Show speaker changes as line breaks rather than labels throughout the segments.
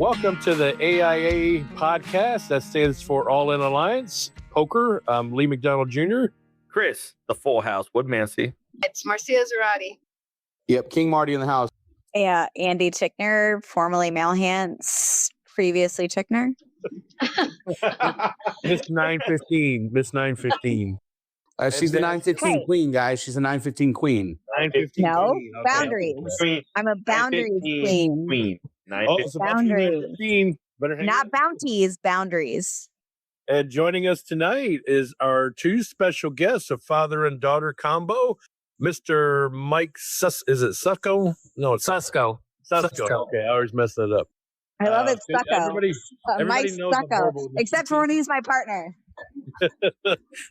Welcome to the AIA podcast. That stands for All In Alliance Poker. I'm Lee McDonald Jr.
Chris, the Full House Woodmancy.
It's Marcia Zarati.
Yep, King Marty in the house.
Yeah, Andi Tickner, formerly Malhance, previously Tickner.
Miss 915. Miss 915.
She's the 915 queen, guys. She's a 915 queen.
915
No,
queen. Okay.
boundaries. I'm a boundaries queen.
Oh, so
Boundaries.
915. Better hang
Not
on.
bounties, boundaries.
And joining us tonight is our two special guests, a father and daughter combo, Mr. Mike Is it Succo? No, it's
Susko.
Succo. Okay, I always mess that up.
I love it, Stucco.
Everybody
Mike
knows the
Stucco.
verbal.
Except for when he's my partner.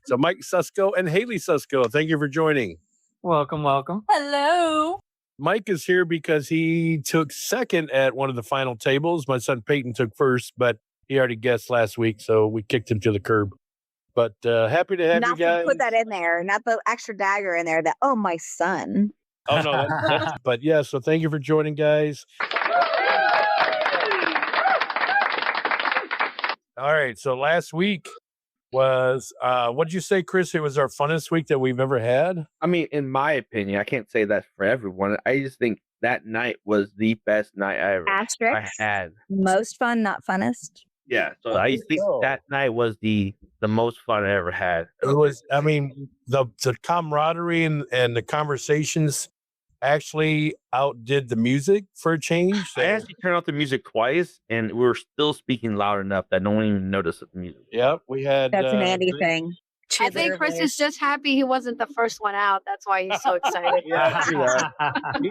So Mike Susko and Hailey Susko, thank you for joining.
Welcome.
Hello.
Mike is here because he took second at one of the final tables. My son Peyton took first, but he already guessed last week, so we kicked him to the curb. But happy to have
Not
you guys.
to put that in there. Not the extra dagger in there. That, oh, my son.
Oh, no. But yeah, so thank you for joining, guys. All right, so last week was, what'd you say, Chris? It was our funnest week that we've ever had?
I mean, in my opinion, I can't say that for everyone. I just think that night was the best night I
Asterisk.
had.
Most fun, not funnest.
Yeah, so I think that night was the most fun I ever had.
It was, I mean, the camaraderie and the conversations actually outdid the music for a change. So.
I actually turned off the music twice, and we were still speaking loud enough that no one even noticed the music.
Yep, we had.
That's an Andy thing.
I think Chris is just happy he wasn't the first one out. That's why he's so excited.
Yeah, true that.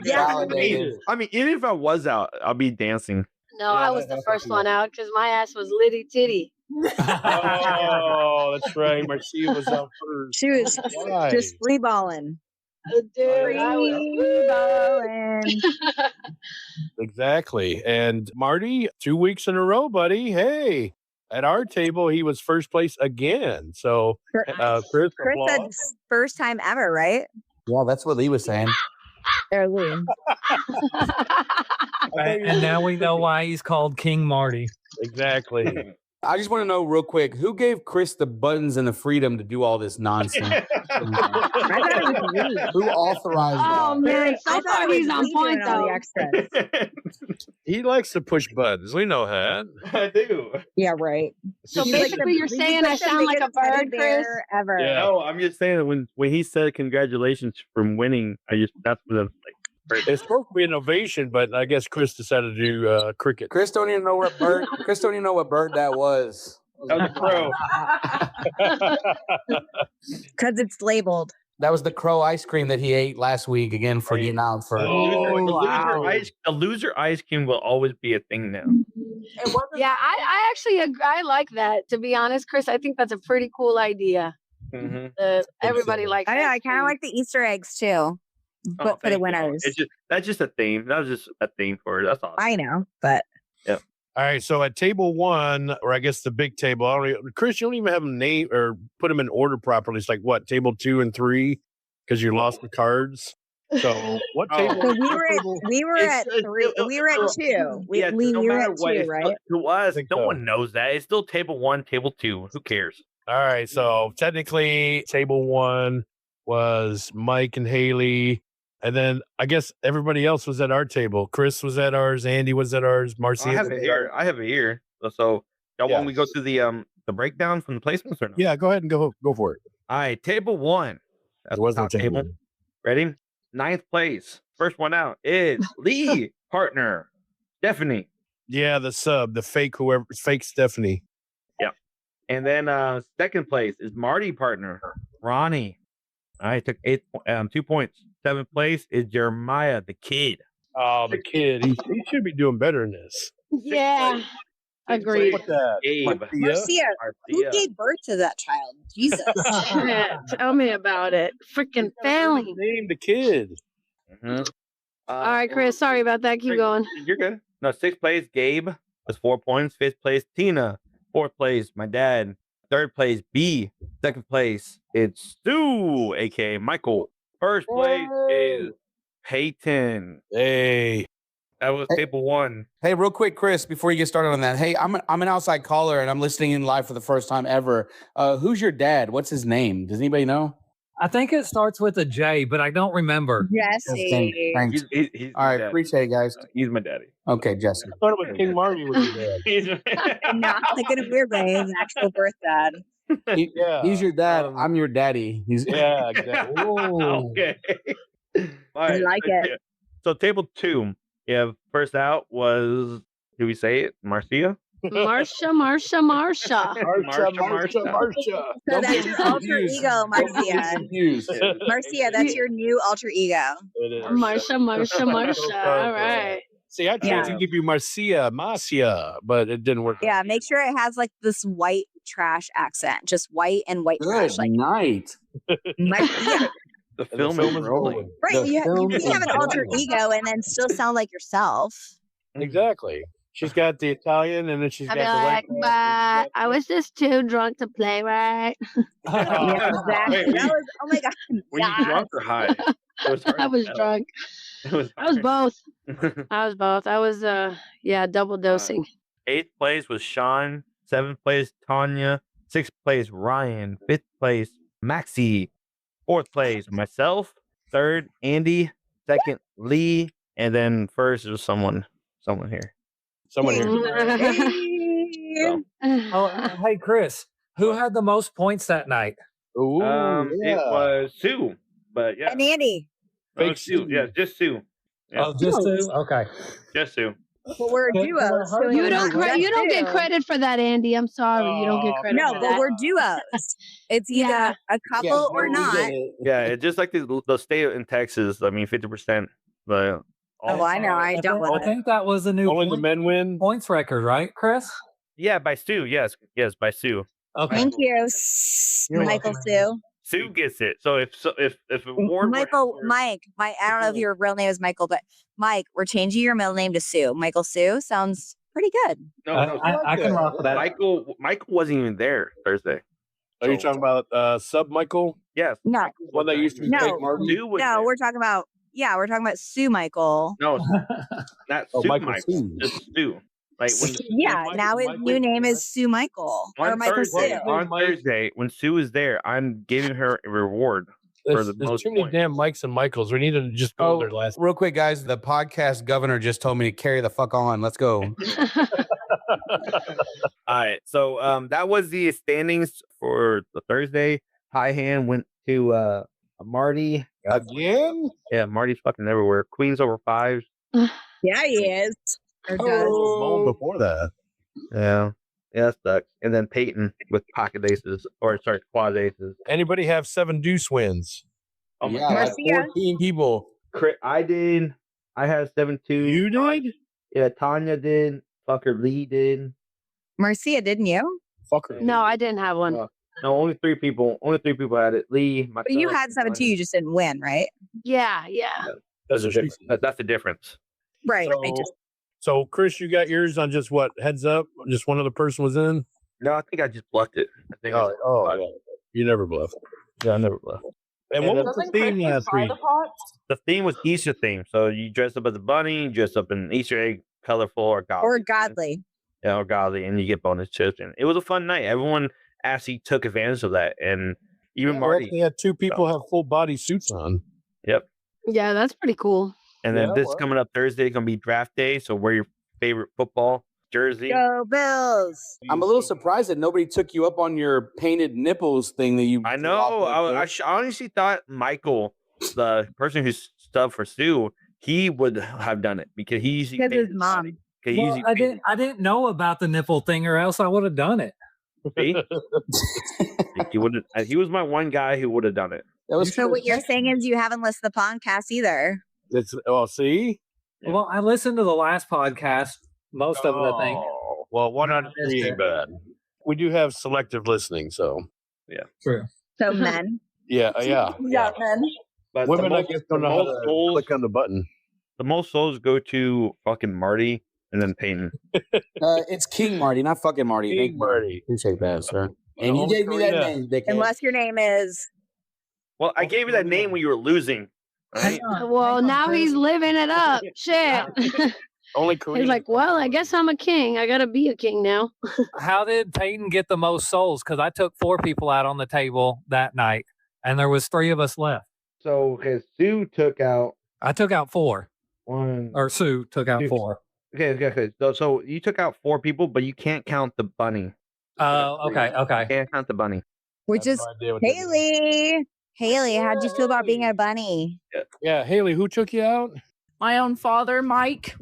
Validated.
I mean, even if I was out, I'll be dancing.
No, I was the first one out because my ass was litty titty.
Oh, that's right. Marcia was out first.
She was
Why?
just free balling.
Dude, I was
Exactly. And Marty, 2 weeks in a row, buddy. Hey, at our table, he was first place again. So, Chris,
Chris said first time ever, right?
Yeah, that's what Lee was saying.
Or Lee.
And now we know why he's called King Marty.
Exactly.
I just want to know real quick, who gave Chris the buttons and the freedom to do all this nonsense?
I thought it was Lee.
Who authorized
Oh
that?
man, so
I thought
far
it was
he's on
Lee
point
doing all
though.
the extras.
He likes to push buttons. We know that.
I do.
Yeah, right.
So
He's
basically, you're
he's
saying I
like the
sound like a
biggest teddy
bird, Chris?
bear ever.
Yeah.
No, I'm just saying that when he said congratulations from winning, that's what I was like.
It's supposed to be an ovation, but I guess Chris decided to do cricket.
Chris don't even know what bird. Chris don't even know what bird that was.
That was a crow.
Because it's labeled.
That was the crow ice cream that he ate last week again for getting out for.
The loser ice cream will always be a thing now.
Yeah, I actually agree. I like that. To be honest, Chris, I think that's a pretty cool idea.
Mm-hmm.
Everybody likes.
I know. I kind of like the Easter eggs too, but for the winners.
That's just a theme. That was just a theme for it. That's all.
I know, but
All right, so at table one, or I guess the big table, Chris, you don't even have them name or put them in order properly. It's like what, table 2 and 3, because you lost the cards. So what table?
so we were at 3. We were at 2.
Yeah,
Lee,
no
you were
matter
at
what,
2,
it's
right?
still, to us,
think
no
so.
one knows that. It's still table 1, table 2. Who cares?
All right, so technically table 1 was Mike and Hailey. And then I guess everybody else was at our table. Chris was at ours. Andy was at ours. Marcia.
I have it here. So y'all
Yeah.
want me to go through the breakdown from the placements or no?
Yeah, go ahead and go for it.
All right, table 1. That's
There was no
top table.
table.
Ready? 9th place. First one out is Lee partner Stephanie.
Yeah, the sub, the fake Stephanie.
And then 2nd place is Marty partner Ronnie. All right, took 2 points. 7th place is Jeremiah the kid.
Oh, the kid. He should be doing better than this.
Yeah, agreed.
What's that?
Gabe.
Marcia, who gave birth to that child? Jesus.
Tell me about it. Freaking family.
Name the kid.
Mhm.
All right, Chris. Sorry about that. Keep going.
You're good. No, 6th place, Gabe with 4 points. 5th place, Tina. 4th place, my dad. 3rd place, B. 2nd place, it's Stu, aka Michael. 1st place is Peyton.
Hey.
That was table 1.
Hey, real quick, Chris, before you get started on that. Hey, I'm an outside caller and I'm listening in live for the first time ever. Who's your dad? What's his name? Does anybody know?
I think it starts with a J, but I don't remember.
Jesse.
Thanks.
He's
All right, appreciate it, guys.
He's my daddy.
Okay, Jesse.
I thought it was King Marty was your dad.
Not like in a weird way. His actual birth dad.
Yeah.
He's your dad. I'm your daddy.
Yeah, exactly.
Okay.
I like it.
So table 2. Yeah, first out was, do we say it? Marcia?
Marcia.
Marcia.
So that's your alter ego, Marcia.
Confused.
Marcia, that's your new alter ego.
It is.
Marcia. All right.
See, I tried to give you Marcia, but it didn't work.
Yeah, make sure it has like this white trash accent. Just white and white trash.
Good
Like
night.
yeah.
The film is rolling.
Right. You
film
can have an
is
alter
rolling.
ego and then still sound like yourself.
Exactly. She's got the Italian, and then she's
I'd
got
be
the
like,
white.
but I was just too drunk to play, right?
Yeah, exactly.
Wait,
That was, oh my God.
Were you drunk or high? It was hard
I
to
was
tell.
drunk.
It was
I was
hard.
both. I was double dosing.
8th place was Sean. 7th place, Tanya. 6th place, Ryan. 5th place, Maxie. 4th place, myself. 3rd, Andy. 2nd, Lee. And then first was someone here.
Someone here.
So,
Oh, hey, Chris, who had the most points that night?
Ooh,
It was Sue. But yeah.
And Andy.
Fake
Sue.
Sue.
Yeah, just Sue. Yeah.
Oh, just two? Okay.
Just Sue.
But we're a
Can-
duo.
can I
so
hurt
we
You
you?
don't get credit for that, Andy. I'm sorry. You don't get credit
No,
for
but
that.
we're duos. It's either
Yeah.
a couple or not.
Yeah, it's just like the state in Texas. I mean, 50%. But
Oh, I know. I don't
I
want it.
think that was a new
Only the men win.
points record, right, Chris?
yeah, by Sue. Yes, by Sue.
Okay.
Thank you,
You're
Michael
welcome.
Sue.
Sue gets it. So if award
Michael, Mike. I don't know if your real name is Michael, but Mike, we're changing your middle name to Sue. Michael Sue sounds pretty good.
no,
I can rock with that.
Michael wasn't even there Thursday.
Are you talking about Sub Michael?
Yes.
No,
One that used to be
No.
Fake Marty?
Sue was
no,
there.
we're talking about Sue Michael.
No, not
Oh,
Sue
Michael
Michael.
Sue.
Just Sue. Like when
Yeah,
Michael-
now his
Michael-
new name is Sue Michael or
on
Michael
Thursday,
Sue.
on Thursday when Sue is there, I'm giving her a reward for the
There's
most
too many
points.
damn Mikes and Michaels. We need to just go their last.
Real quick, guys. The podcast governor just told me to carry the fuck on. Let's go.
All right, so that was the standings for the Thursday. High hand went to Marty.
Again?
Yeah, Marty's fucking everywhere. Queens over 5s.
Yeah, he is. Or does.
Long before that.
Yeah, that sucks. And then Peyton with pocket aces, or sorry, quad aces.
Anybody have 7 deuce wins?
Oh my
yeah,
god,
like 14 people.
I did. I had 7-2.
You did?
Yeah, Tanya did. Fucker Lee did.
Marcia, didn't you?
Fucker.
No, I didn't have one.
No, only 3 people. Only 3 people had it. Lee, myself.
But you had 7 too. You just didn't win, right?
Yeah.
That's the difference. That's the difference.
Right.
So, Chris, you got yours on just what? Heads up? Just one other person was in?
No, I think I just bluffed it. I think. I just-
You never bluff.
yeah, I never bluffed.
And what was the theme last week?
The theme was Easter theme, so you dress up as a bunny, you dress up in Easter egg, colorful or godly.
Or godly.
Yeah, or godly, and you get bonus chips. And it was a fun night. Everyone actually took advantage of that, and even Marty.
They had 2 people have full body suits on.
Yep.
Yeah, that's pretty cool.
And then
Yeah,
this
well.
coming up Thursday is gonna be draft day, so wear your favorite football jersey.
Go Bills.
I'm a little surprised that nobody took you up on your painted nipples thing that you.
I know. I honestly thought Michael, the person who stubbed for Sue, he would have done it because he usually
Because
painted
his
his
mom.
body. 'Cause he
Well,
usually
I didn't know about the nipple thing, or else I would have done it.
See? he would. He was my one guy who would have done it.
That was
So what you're saying is you haven't listened to the podcast either.
See?
Yeah.
Well, I listened to the last podcast, most of it, I think.
Oh, well, 1 out of 3 ain't bad. We do have selective listening, so.
True.
So men.
Yeah.
men.
But
Women,
the
I
most,
guess, don't
the
know how
most
to
souls,
click on the button.
the most souls go to fucking Marty and then Peyton.
it's King Marty, not fucking Marty.
King
Thank you.
Marty.
Appreciate that, sir. And you
Home
gave me that
Korea.
name, dickhead.
Unless your name is
Well, I gave you that name when you were losing. Right?
Well, now he's living it up. Shit.
Only Korean.
He's like, well, I guess I'm a king. I gotta be a king now.
How did Peyton get the most souls? Because I took 4 people out on the table that night, and there was 3 of us left.
So, okay, Sue took out
I took out 4,
1.
or Sue took out
Two.
4.
Okay. So you took out 4 people, but you can't count the bunny.
Oh, okay.
You can't count the bunny.
Which
I have
is
no idea what that is.
Haley. Haley, how'd you feel about being a bunny?
Yeah, Hailey, who took you out?
My own father, Mike.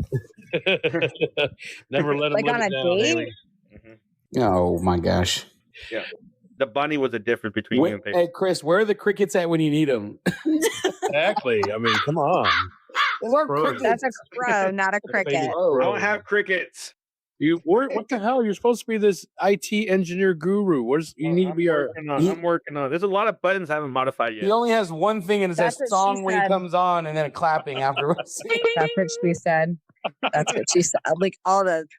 Never let him
Like
live
on
it
a
down,
date?
Hailey.
Oh my gosh.
The bunny was the difference between you and Peyton.
Hey Chris, where are the crickets at when you need them?
Exactly. I mean, come on. Crows.
That's a crow, not a cricket.
I don't have crickets.
What the hell? You're supposed to be this IT engineer guru. You need to be our.
I'm working on it. There's a lot of buttons I haven't modified yet.
He only has one thing, and it
That's
says
what she
song when he
said.
comes on, and then clapping afterwards.
That's what she said. That's what she said. Like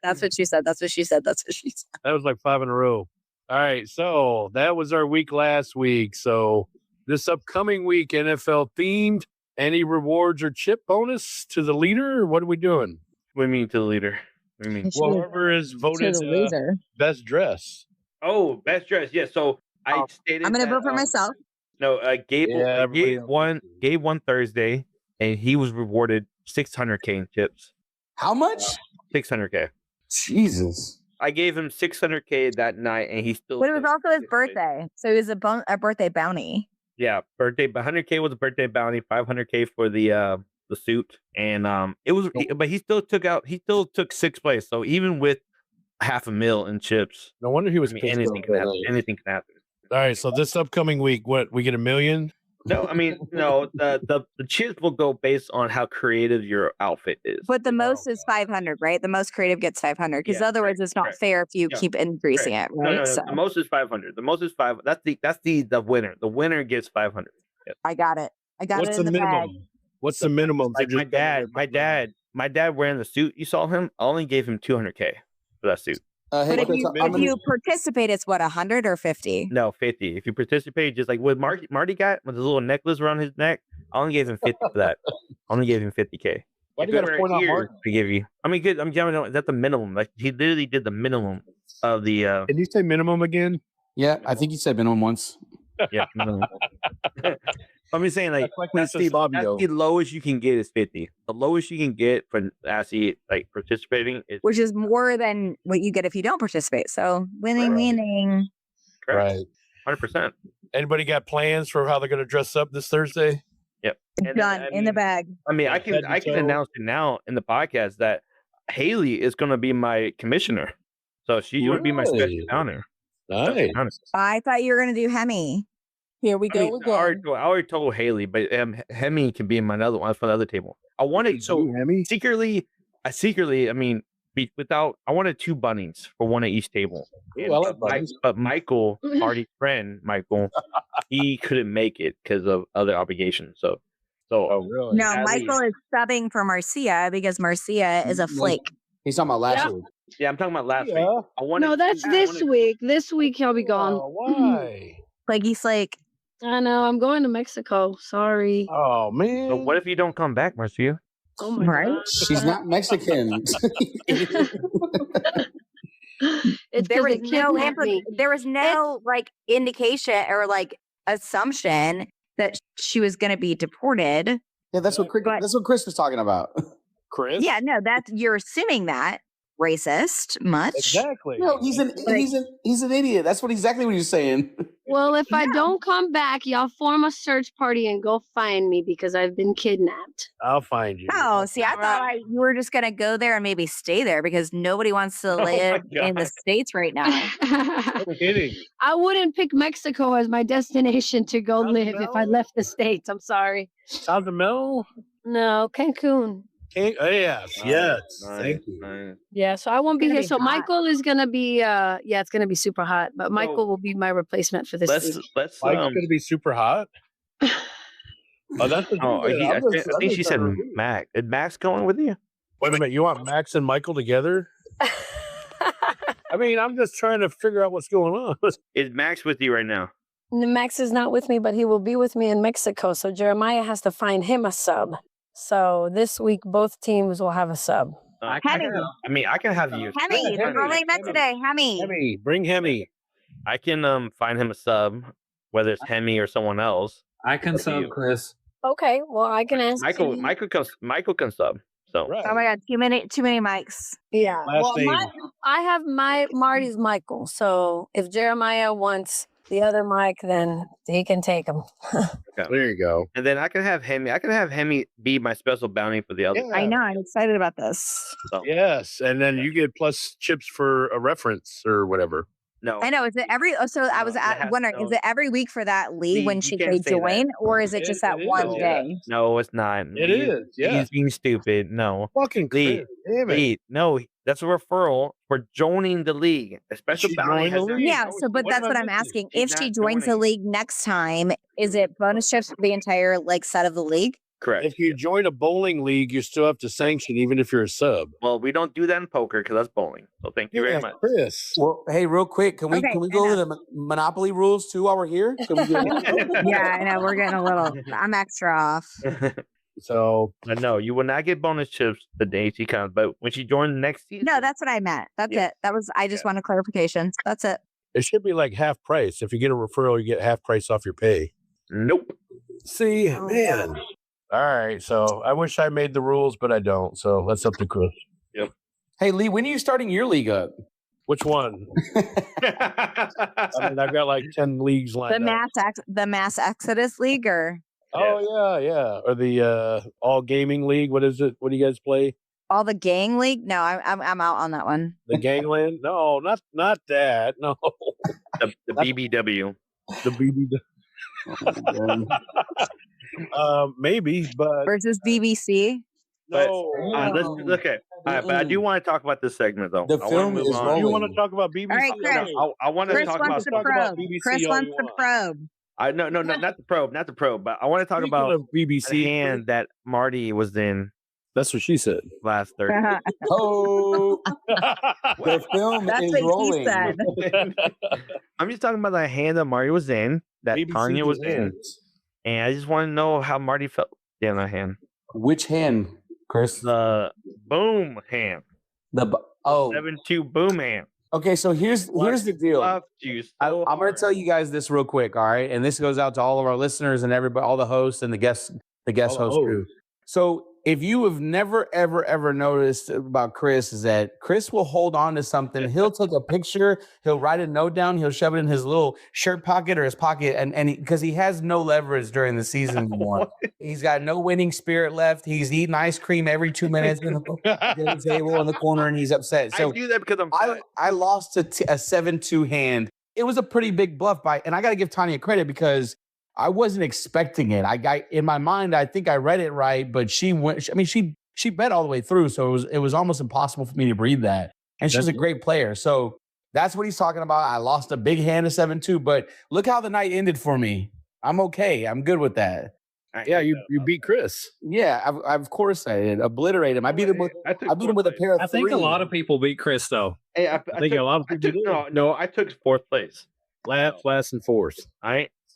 that's what she said. That's what she said. That's what she said.
That was like 5 in a row. All right, so that was our week last week. So this upcoming week, NFL themed. Any rewards or chip bonus to the leader? Or what are we doing?
What do you mean to the leader? What do you mean?
Well, whoever is voted
To the loser.
best dress.
Oh, best dress. Yeah. So I stated.
I'm gonna
that,
vote for myself.
No, Gabe.
Yeah, everybody else.
Gabe won Thursday, and he was rewarded 600K in chips.
How much?
600K.
Jesus.
I gave him 600K that night, and he still.
But it was
took
also his
600K.
birthday, so it was a birthday bounty.
Yeah, birthday. But 100K was a birthday bounty. 500K for the suit, and it was. But he still took 6th place. So even with $500,000 in chips,
No wonder he was
I mean,
pissed
anything
off
can
that
happen.
night.
Anything can happen.
All right, so this upcoming week, what we get $1 million?
No, I mean, no. The chips will go based on how creative your outfit is.
But the most is 500, right? The most creative gets 500. Because
Yeah,
otherwise, it's not
correct.
fair if you
Yeah,
keep increasing it,
No,
right?
no, no.
So
The most is 500. The most is 5. That's the winner. The winner gets 500. Yes.
I got it. I got
What's
it in
the
the
minimum?
bag.
What's the minimum?
Like my dad wearing the suit. You saw him. I only gave him 200K for that suit.
Hey,
But
Chris,
if you participate, it's what, 100 or 50?
No, 50. If you participate, just like what Marty got with his little necklace around his neck, I only gave him 50 for that. I only gave him 50K.
Why do you got to point out Marty?
To give you? I mean, good. I'm telling you, that's the minimum. Like he literally did the minimum of the.
Can you say minimum again?
Yeah, I think you said minimum once.
Yeah, minimum. I'm just saying, like
That's
the
Fabio.
lowest you can get is 50. The lowest you can get for actually like participating is
Which is more than what you get if you don't participate. So winning.
correct. 100%.
Anybody got plans for how they're going to dress up this Thursday?
Yep. And
Done
I
in the
mean-
bag.
I mean, I
Head
can
to toe.
announce it now in the podcast that Hailey is going to be my commissioner. So she's going to be my special
Really?
honor.
Nice.
I thought you were going to do Hemi.
Here we
I
go
mean,
again.
I already told Hailey, but Hemi can be in my other one for the other table. I wanted secretly, I mean, I wanted 2 bunnies for one at each table.
Ooh, I like bunnies.
But Michael, Marty's friend, Michael, he couldn't make it because of other obligations. So
Oh, really?
No,
At
Michael is subbing for Marcia because Marcia is a flake.
He's talking about last week.
yeah, I'm talking about last week.
Yeah.
I wanted
No, that's this week. This week he'll be gone.
Oh, why?
Flaky flake.
I know. I'm going to Mexico. Sorry.
Oh, man.
But what if you don't come back, Marcia?
Oh my
Right?
God.
She's not Mexican.
It's
There
'cause
was
they
no
kidnapped me.
there was no like indication or like assumption that she was going to be deported.
Yeah, that's what
But-
that's what Chris was talking about.
Chris?
Yeah, no, that's you're assuming that racist much.
Exactly.
No, he's an idiot. That's exactly what he's saying.
Well, if I don't come back, y'all form a search party and go find me because I've been kidnapped.
I'll find you.
Oh, see, I thought you were just going to go there and maybe stay there because nobody wants to live in the States right now.
I'm kidding.
I wouldn't pick Mexico as my destination to go
South
live if I
America?
left the States. I'm sorry.
South America?
No, Cancun.
Yes. Thank you.
Nice.
Yeah, so I won't be
Gonna
here.
be
So
hot.
Michael is gonna be it's gonna be super hot. But Michael will be my replacement for this
Let's
week.
let's
Mike's going to be super hot. Oh, that's what
Oh,
you did.
I
I'm just- I'm
think
just
she said
trying to read.
Max. Is Max going with you?
Wait a minute. You want Max and Michael together? I mean, I'm just trying to figure out what's going on.
Is Max with you right now?
Max is not with me, but he will be with me in Mexico. So Jeremiah has to find him a sub. So this week, both teams will have a sub.
Hemi.
I can have you.
Hemi,
Hemi,
only met
Hemi.
today. Hemi.
Hemi, bring Hemi.
I can find him a sub, whether it's Hemi or someone else.
I can
Up to
sub
you.
Chris.
Okay, well, I can ask
Michael,
you.
Michael can sub. So
Right.
Oh my God, too many mics.
Yeah.
Last
Well,
name.
I have Marty's Michael. So if Jeremiah wants the other mic, then he can take him.
There you go.
and then I can have Hemi. I can have Hemi be my special bounty for the other.
Yeah.
I know. I'm excited about this.
So,
Yes, and then you get plus chips for a reference or whatever.
no,
I know. Is it every? So I was
No, it has-
wondering,
no.
is it every week for that league when
you
they
can't say that.
join, or is it just that
It
one
is,
day?
no, it's not.
It is, yeah.
He's being stupid. No,
Fucking
Lee,
Chris, damn it.
Lee, no, that's a referral for joining the league. A special
She
bounty.
joined the
has
league?
nothing-
Yeah. So, but
What
that's
am
what
I
I'm
missing?
asking.
She's
If she
not
joins the
joining.
league next time, is it bonus chips for the entire set of the league?
Correct.
If you join a bowling league, you still have to sanction, even if you're a sub.
Well, we don't do that in poker because that's bowling. So thank you very much.
Chris.
Well, hey, real quick, can we
Okay,
go over the Monopoly rules too while we're here? Can we
Yeah, I know. We're getting a little. I'm extra off.
So
No, you will not get bonus chips the day she comes, but when she joins next season,
No, that's what I meant. That's
Yeah.
it. That was. I just wanted clarification. That's it.
it should be like half price. If you get a referral, you get half price off your pay.
nope.
See,
Oh,
man. All right. So I wish I made the rules, but I don't. So that's up to Chris.
Hey, Lee, when are you starting your league up?
Which one? I mean, I've got like 10 leagues lined up.
The mass exodus league, or
Oh yeah. Or the all gaming league. What is it? What do you guys play?
all the gang league? No, I'm out on that one.
The Gangland? No, not that. No.
The BBW.
The BB. Maybe, but
Versus BBC.
But,
no.
let's look at. All right, but I do want to talk about this segment though.
The
I wanna
film
move
is
on.
rolling.
You want to talk about BBC?
All right, Chris.
I want to
Chris
talk about.
wants the
talk about
probe.
BBC
Chris
all
wants
you
the
want.
probe.
No, not the probe, but I want to talk
Speaking
about
of BBC.
the hand that Marty was in
That's what she said.
last Thursday.
Oh, the film
That's
is
what
rolling.
he said.
I'm just talking about the hand that Marty was in, that
BBC
Tanya was in,
hands.
and I just want to know how Marty felt in that hand.
Which hand, Chris?
The boom hand,
Oh,
7-2 boom hand.
okay. So here's the deal.
Love you so
I'm going to
hard.
tell you guys this real quick, all right? And this goes out to all of our listeners and everybody, all the hosts and the guest
All the
host
hosts.
crew. So if you have never, ever noticed about Chris is that Chris will hold on to something. He'll take a picture. He'll write a note down. He'll shove it in his little shirt pocket or his pocket. And because he has no leverage during the season anymore. He's got no winning spirit left. He's eating ice cream every 2 minutes in the table in the corner and he's upset. So
I do that because I'm.
I lost a 7-2 hand. It was a pretty big bluff and I got to give Tanya credit because I wasn't expecting it. I got in my mind, I think I read it right, but she went. I mean, she bet all the way through, so it was almost impossible for me to read that. And she's a great player, so that's what he's talking about. I lost a big hand of 7-2, but look how the night ended for me. I'm okay. I'm good with that.
Yeah, you beat Chris.
Yeah, of course I did. Obliterate him. I beat him with a pair of
I think a
three.
lot of people beat Chris though.
Hey, I
think a lot of people do.
No, I took fourth place.
Last, and fourth.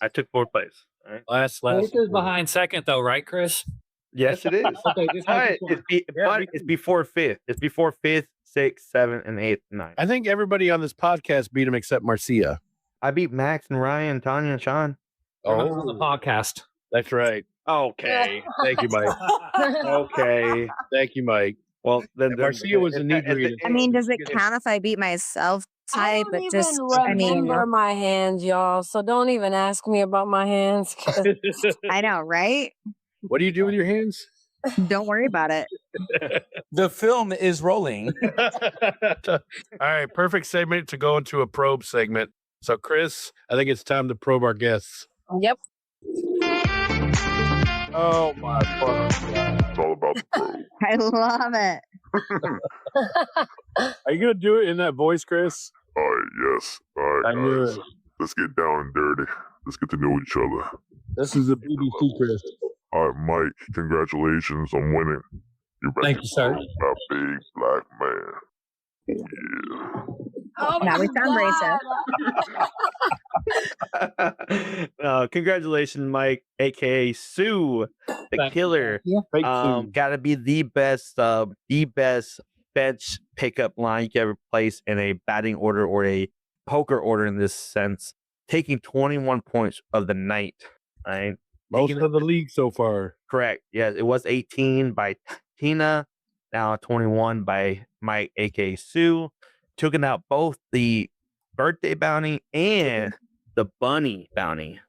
I took fourth place. All right.
Last.
Fourth is behind second though, right, Chris?
Yes, it is.
Okay, just
But
making sure.
it's before fifth. It's before fifth, sixth, seventh, and eighth, ninth.
I think everybody on this podcast beat him except Marcia.
I beat Max and Ryan, Tanya, and Sean.
We're not on the podcast.
That's right.
Okay.
Thank you, Mike.
Okay.
Thank you, Mike.
Well, then
Marcia was inebriated.
I mean, does it count if I beat myself
I
type?
don't
But just,
even
I mean,
remember my hands, y'all. So don't even ask me about my hands. 'Cause
I know, right?
What do you do with your hands?
Don't worry about it.
The film is rolling.
All right, perfect segment to go into a probe segment. So, Chris, I think it's time to probe our guests.
Yep.
Oh my God.
It's all about the probe.
I love it.
Are you gonna do it in that voice, Chris?
All right, yes. All
I
right,
knew
guys.
it.
Let's get down and dirty. Let's get to know each other.
This is the BBC, Chris.
All right, Mike, congratulations on winning. You're back
Thank
to
you, sir.
a big black man. Yeah.
Oh
Now we
my
sound
God.
racist.
Congratulations, Mike, aka Sue, the
Thank you,
killer.
Fake food.
Gotta be the best bench pickup line you can ever place in a batting order or a poker order in this sense. Taking 21 points of the night. Right?
Most of the league so far.
Correct. Yes, it was 18 by Tina, now 21 by Mike, aka Sue. Taking out both the birthday bounty and the bunny bounty.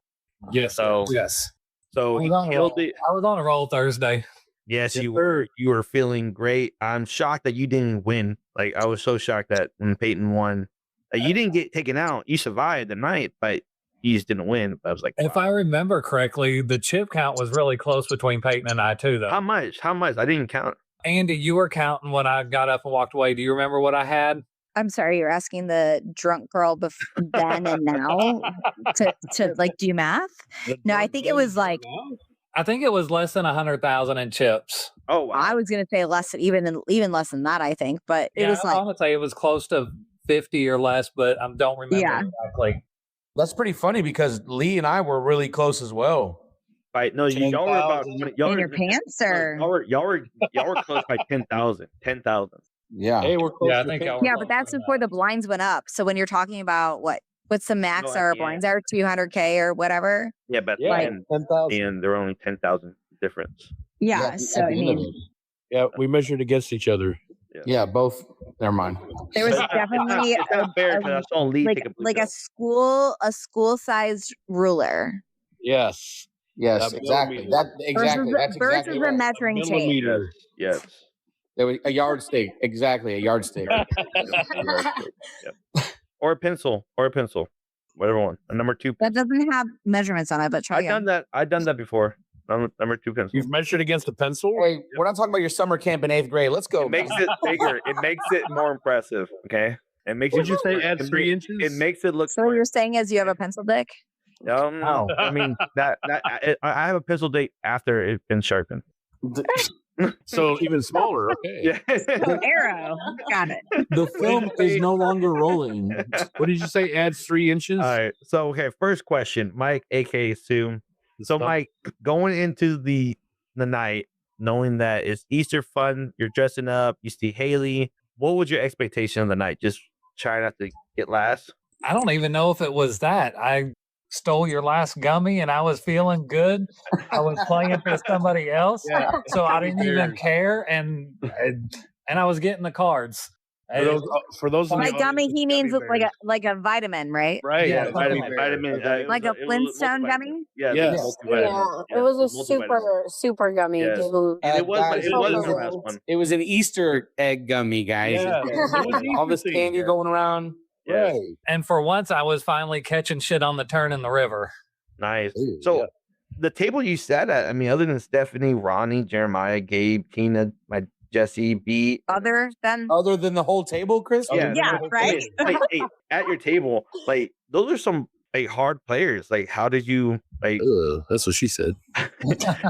Yes.
So
Yes.
so
I
he
was on a
killed
roll.
it.
I was on a roll Thursday.
Yes,
Yes,
you
sir.
were. You were feeling great. I'm shocked that you didn't win. Like I was so shocked that when Peyton won, like, you didn't get taken out. You survived the night, but you just didn't win. I was like,
If I remember correctly, the chip count was really close between Peyton and I too, though.
how much? How much? I didn't count.
Andy, you were counting when I got up and walked away. Do you remember what I had?
I'm sorry, you're asking the drunk girl then and now to like do math? No, I think it was like
I think it was less than 100,000 in chips.
Oh wow.
I was gonna say less, even less than that. I think, but it
Yeah,
was like
I would say it was close to 50 or less, but I don't remember
Yeah.
exactly.
That's pretty funny because Lee and I were really close as well.
Right? No, y'all were about
10,000.
y'all
in
were,
your pants, or
y'all were close by 10,000. 10,000.
Yeah.
Hey, we're close.
Yeah, I
to
think
10.
y'all were
yeah,
close
but that's
on
before
that.
the blinds went up. So when you're talking about what's the max
No,
our
at the
blinds are, 200K or whatever.
Yeah, but
Yeah,
Like-
10,000.
and there were only 10,000 difference.
Yeah,
at
so
the
I
end of
mean,
it.
Yeah, we measured against each other.
Yeah, both. Never mind.
there was
But it's not-
definitely
it's not fair because I saw Lee take a blue
like
pill.
a school sized ruler
Yes.
Yes,
That
exactly.
millimeter.
That's
versus
exactly
the
right.
measuring tape.
Millimeter.
Yes.
There was a yardstick. Exactly, a yardstick.
Yep. Or a pencil. Whatever one. A number 2
That
pencil.
doesn't have measurements on it, but try
I've done
again.
that. I've done that before. Number 2 pencil.
You've measured against a pencil?
Hey, we're not talking about your summer camp in 8th grade. Let's go.
It makes it bigger. It makes it more impressive. Okay. It makes
Would
it
you say
look-
add
it
3
ma-
inches?
It makes it look.
So what you're saying is you have a pencil dick?
I mean I have a pencil date after it's been sharpened.
So even smaller. Okay.
Yeah.
Arrow. Got it.
The film is no longer rolling.
What did you say? Adds 3 inches?
All right. So okay, first question, Mike, aka Sue. So Mike, going into the night, knowing that it's Easter fun, you're dressing up, you see Hailey. What was your expectation of the night? Just try not to get last.
I don't even know if it was that. I stole your last gummy and I was feeling good. I was playing for somebody else.
Yeah.
So I didn't even care. And I was getting the cards.
For those in the
By gummy,
audience,
he
gummy
means
bears.
like a vitamin, right?
Right.
Yeah,
Yeah.
vitamin.
Like a Flintstone gummy?
Yeah.
Yes.
multivitamin.
Yeah, it was a
multivitamin.
super gummy.
Yes.
Dude.
And it was
Guys,
it was the
so
last
good.
one.
It was an Easter egg gummy, guys.
Yeah.
All this candy going around.
Yes.
Right.
And for once, I was finally catching shit on the turn in the river.
Nice.
Ooh,
So
yeah.
the table you sat at, I mean, other than Stephanie, Ronnie, Jeremiah, Gabe, Tina, my Jesse, B.
Other than
Other than the whole table, Chris?
Yeah.
Yeah, right?
Hey, at your table, like those are some like hard players. Like, how did you
That's what she said.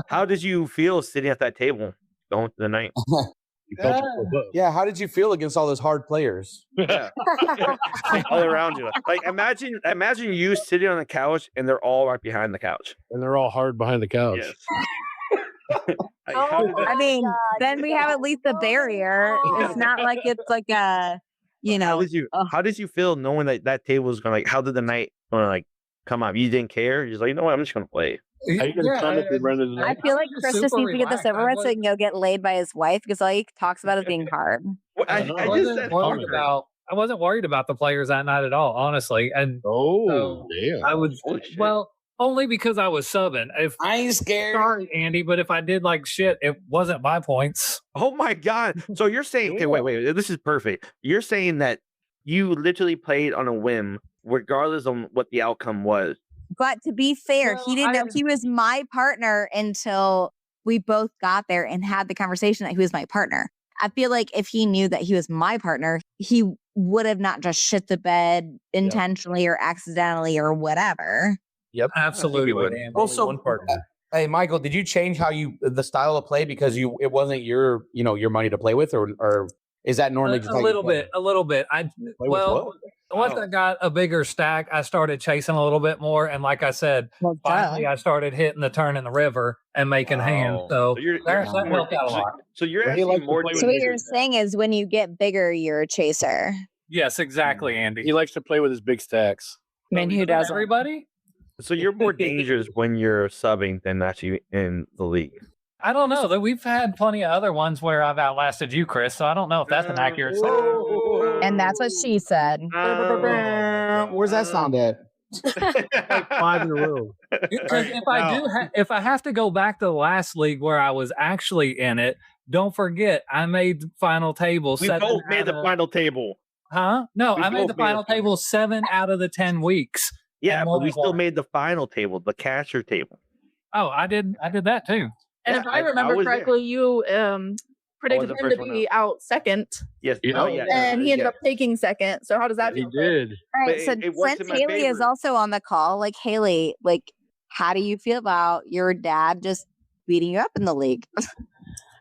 how did you feel sitting at that table going through the night?
You felt yourself up.
Yeah, how did you feel against all those hard players?
Yeah. All around you. Like imagine you sitting on the couch and they're all right behind the couch.
And they're all hard behind the couch.
Yes. Like, how did that-
I mean,
God,
then we have at least a barrier. It's not like it's like a, you
how
know,
did you how did you feel knowing that table was gonna how did the night gonna like come up? You didn't care? You're just like, you know what, I'm just gonna play.
Are you going to comment at the end of the
I
night?
feel like
was
Chris just
super
needs to get this
relaxed.
over with so he can go get laid by his wife because all he talks about is being hard.
I
I
just said
worried
hard.
I wasn't worried about the players that night at all, honestly. And
Oh,
So,
damn.
I was
Holy shit.
well, only because I was subbing. If
I ain't scared.
sorry, Andy, but if I did like shit, it wasn't my points.
Oh my god. So you're saying okay, wait, this is perfect. You're saying that you literally played on a whim, regardless of what the outcome was.
But to be fair,
Well,
he didn't know
I-
he was my partner until we both got there and had the conversation that he was my partner. I feel like if he knew that he was my partner, he would have not just shit the bed intentionally or accidentally or whatever.
Absolutely.
would.
Andy.
Also,
one partner.
Hey, Michael, did you change how the style of play because it wasn't your money to play with, or Is that normally just
a
how you
little
play?
bit? A little bit. Once I got a bigger stack, I started chasing a little bit more, and like I said,
Well,
finally I started hitting the turn in the river and making hands. So that helped out a lot.
So you're
Well, he
actually
likes to
more.
play
So what you're saying is when you get bigger, you're a chaser.
Yes, exactly, Andy.
He likes to play with his big stacks.
I mean, who doesn't?
Everybody?
So you're more dangerous when you're subbing than actually in the league.
I don't know. We've had plenty of other ones where I've outlasted you, Chris. So I don't know if that's an accurate statement.
And that's what she said.
Where's that sound at?
Like 5 in a row.
Because if I have to go back to the last league where I was actually in it, don't forget I made the final table.
We both made the final table.
Huh? No,
We
I made
both
the
made
final
the
table 7 out of the 10 weeks.
Yeah,
and
but we
one
still
won.
made the final table, the casher table.
Oh, I did that too.
And
Yeah,
if I
I
remember
was there.
correctly, you predicted
the
him
first
to
one
be out second,
Yes.
Yeah.
Oh, yeah.
and he ended up taking second. So how does that
He
feel? Chris?
did.
All right,
But
so
it works
since
in my
Hailey is
favor.
also on the call, like Hailey, like how do you feel about your dad just beating you up in the league?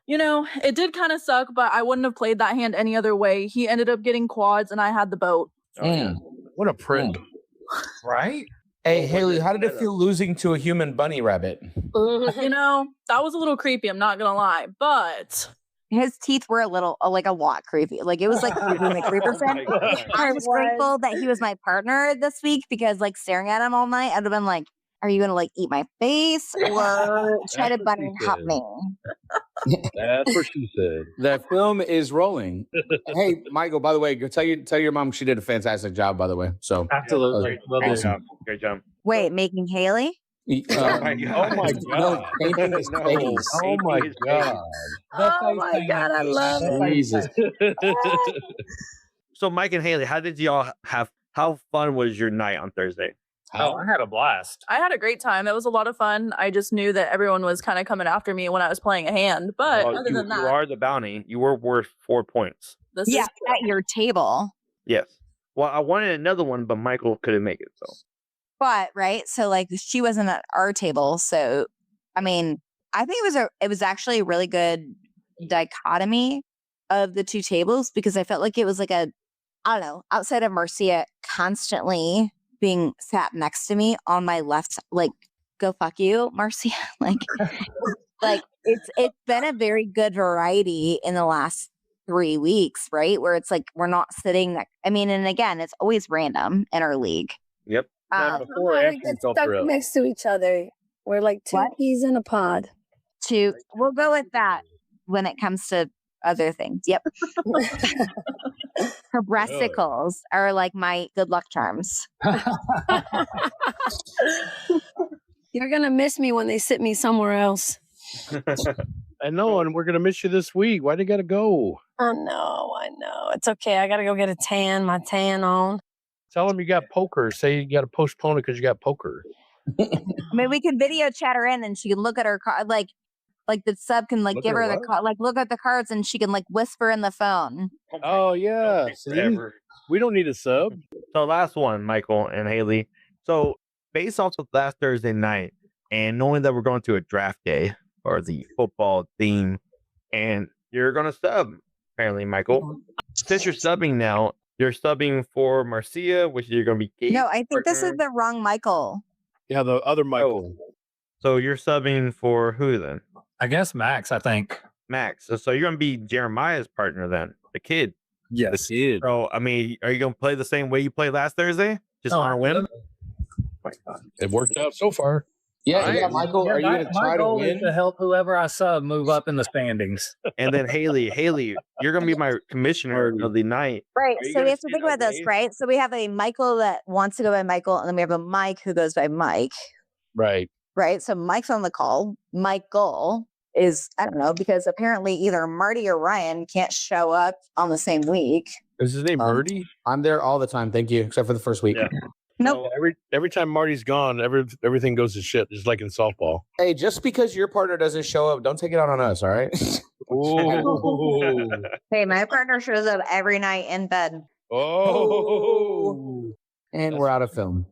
You know, it did kind of suck, but I wouldn't have played that hand any other way. He ended up getting quads, and I had the boat.
Oh, yeah.
What a prick.
Right?
Hey, Hailey, how did it feel losing to a human bunny rabbit?
You know, that was a little creepy. I'm not gonna lie, but
His teeth were a lot creepy. Like it was like doing the creeper thing. I was grateful that he was my partner this week because like staring at him all night, I'd have been like, are you gonna like eat my face or try to bunny hop me?
That's what she said.
The film is rolling. Hey, Michael, by the way, tell your mom she did a fantastic job, by the way. So
Absolutely. Well,
Great
do.
job. Great job.
Wait, making Hailey?
Oh my God.
Oh my
No,
God.
painting his
No.
face.
Oh my
His
God.
Oh my God, I love it.
Jesus.
So Mike and Hailey, how did y'all have? How fun was your night on Thursday?
Oh, I had a blast.
I had a great time. It was a lot of fun. I just knew that everyone was kind of coming after me when I was playing a hand. But
Well,
other than
you
that,
are the bounty. You were worth 4 points.
this
Yeah,
is
at your table.
Yes. Well, I wanted another one, but Michael couldn't make it. So
But right, so like she wasn't at our table, so I mean, I think it was actually a really good dichotomy of the two tables because I felt like it was like I don't know, outside of Marcia constantly being sat next to me on my left, like go fuck you, Marcia, like it's been a very good variety in the last 3 weeks, right? Where it's like we're not sitting. I mean, and again, it's always random in our league.
yep.
Before or
we
after you
get
felt
stuck
thrilled?
next to each other. We're like two
What?
peas in a pod.
We'll go with that when it comes to other things. Yep. Her breasticles are like my good luck charms.
You're gonna miss me when they sit me somewhere else.
I know, and we're gonna miss you this week. Why do you gotta go?
I know. It's okay. I gotta go get my tan on.
Tell them you got poker. Say you got to postpone it because you got poker.
I mean, we can video chat her in and she can look at her card. Like the sub can like
Look
give
at
her the
what?
card, like look at the cards and she can like whisper in the phone.
Oh yeah. See?
Forever.
We don't need a sub.
So last one, Michael and Hailey. So based off of last Thursday night and knowing that we're going to a draft day or the football theme and you're going to sub, apparently, Michael. Since you're subbing now, you're subbing for Marcia, which you're going to be Gabe's
No, I think this is
partner.
the wrong Michael.
Yeah, the other Michael.
So you're subbing for who then?
I guess Max, I think.
Max. So you're going to be Jeremiah's partner then, the kid.
Yes, he is.
So, I mean, are you going to play the same way you played last Thursday? Just on a whim?
It worked out so far.
Yeah,
All
yeah,
right.
Michael, are you
my,
going to
my
try to
goal is
win?
to help whoever I sub move up in the standings.
And then Hailey, you're going to be my commissioner of the night.
Right.
Are you
So we
gonna
have to
sit
think about this,
away?
right? So we have a Michael that wants to go by Michael, and then we have a Mike who goes by Mike.
Right.
Right. So Mike's on the call. Michael is, I don't know, because apparently either Marty or Ryan can't show up on the same week.
Is his name Marty?
I'm there all the time. Thank you, except for the first week.
Yeah.
Nope.
Every time Marty's gone, everything goes to shit, just like in softball.
Hey, just because your partner doesn't show up, don't take it out on us, all right?
Oh.
Hey, my partner shows up every night in bed.
Oh.
And we're out of film.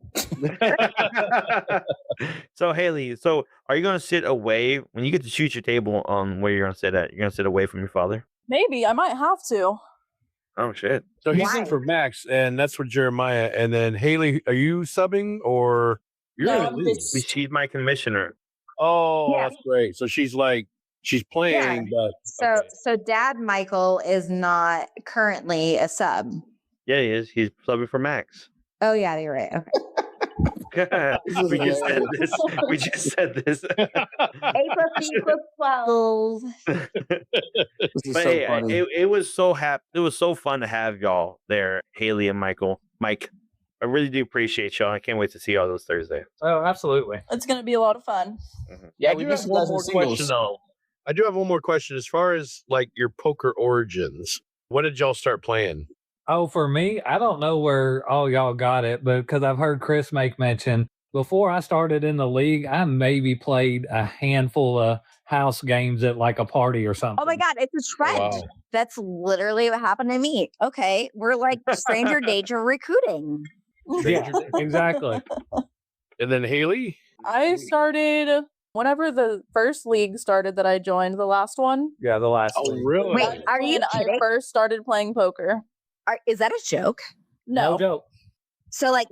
So Hailey, so are you going to sit away when you get to shoot your table on where you're going to sit at? You're going to sit away from your father?
maybe I might have to.
Oh shit.
So he's in
Why?
for Max, and that's with Jeremiah. And then Hailey, are you subbing or you're
No,
in the
I'm
league?
just-
She's my commissioner.
Oh,
Yeah.
that's great. So she's playing, but
So Dad Michael is not currently a sub.
Yeah, he is. He's subbing for Max.
Oh yeah, you're right. Okay.
is
we just said
hilarious.
this. We just said this.
8 plus 8 plus 12.
This is
But
so
hey,
funny.
it was so It was so fun to have y'all there, Hailey and Mike. I really do appreciate y'all. I can't wait to see y'all this Thursday.
Oh, absolutely.
It's gonna be a lot of fun.
Yeah,
I
we
do
missed
have
you
one
guys in
more
singles.
question though. I do have one more question. As far as like your poker origins, when did y'all start playing?
Oh, for me, I don't know where all y'all got it, but because I've heard Chris make mention, before I started in the league, I maybe played a handful of house games at like a party or something.
Oh my God, it's a trend.
Wow.
That's literally what happened to me. Okay, we're like stranger danger recruiting.
Yeah, exactly.
And then Hailey?
I started whenever the first league started that I joined, the last one.
Yeah, the last
Oh,
league.
really?
Wait, are you
when I
kidding?
first started playing poker.
Is that a joke?
No.
No joke.
So like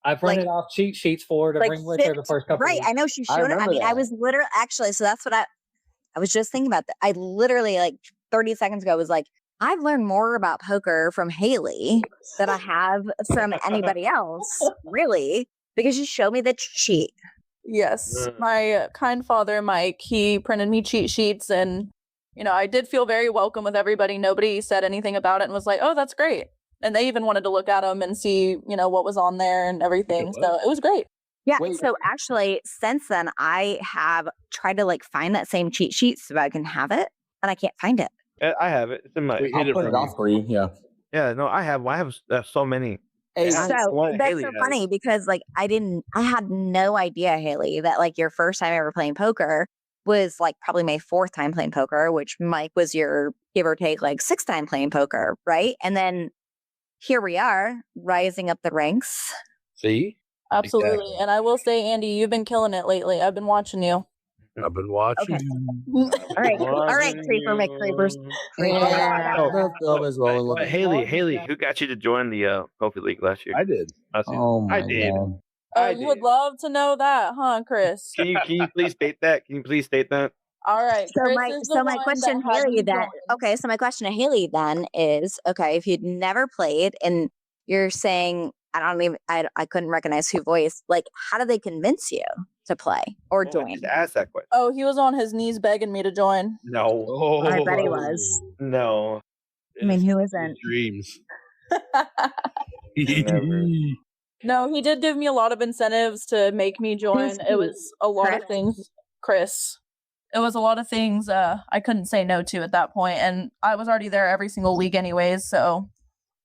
I printed off cheat sheets for her to
like
bring with her the first couple
right.
weeks.
I know she
I
showed it. I
remember
mean, I
that.
was literally actually. So that's what I was just thinking about that. I literally like 30 seconds ago was like, I've learned more about poker from Hailey than I have from anybody else, really, because you showed me the cheat.
Yes. My kind father, Mike, he printed me cheat sheets and I did feel very welcome with everybody. Nobody said anything about it and was like, "Oh, that's great." And they even wanted to look at them and see, what was on there and everything. So it was great.
Yeah.
Wait.
So actually, since then, I have tried to like find that same cheat sheet so I can have it, and I can't find it.
I have it. It's in my.
We
I'll
hid it
print it
from
off
you.
for you. Yeah.
Yeah, no, I have. I have so many.
Hey,
Yeah.
So
Well,
that's
Hailey
so
has.
funny because like I had no idea, Hailey, that like your first time ever playing poker was like probably my 4th time playing poker, which Mike was your give or take like 6th time playing poker, right? And then here we are rising up the ranks.
See?
Absolutely.
Exactly.
And I will say, Andy, you've been killing it lately. I've been watching you.
I've been watching.
Okay. All right, creeper McCreepers.
yeah.
Oh,
The film is rolling.
But Hailey, who got you to join the Kofi League last year?
I did.
Last season?
Oh my
I did.
God.
Oh,
I
you would
did.
love to know that, huh, Chris?
Can you please state that? Can you please state that?
All right.
So
Chris
my
is the one
question,
that had
Hailey,
me
then
join.
okay. So my question to Hailey then is okay, if you'd never played and you're saying I couldn't recognize who voice, like how do they convince you to play or
I
join?
just asked that question.
Oh, he was on his knees begging me to join.
No,
Oh,
I bet he was.
no.
I mean, who isn't?
Dreams.
Never.
No, he did give me a lot of incentives to make me join. It was a lot of
Correct.
things, Chris. It was a lot of things I couldn't say no to at that point, and I was already there every single week anyways, so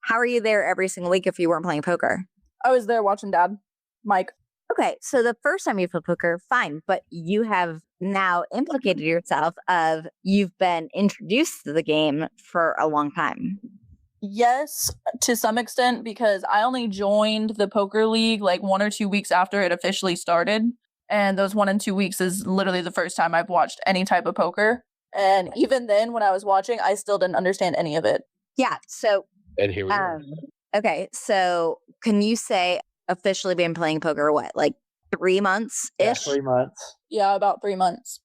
How are you there every single week if you weren't playing poker?
I was there watching Dad, Mike.
Okay, so the first time you played poker, fine, but you have now implicated yourself of you've been introduced to the game for a long time.
Yes, to some extent, because I only joined the poker league like 1 or 2 weeks after it officially started. And those 1 and 2 weeks is literally the first time I've watched any type of poker. And even then, when I was watching, I still didn't understand any of it.
Yeah, so
And here we are.
okay, so can you say officially been playing poker what, like 3 months
Yeah,
ish?
3 months.
Yeah, about 3 months.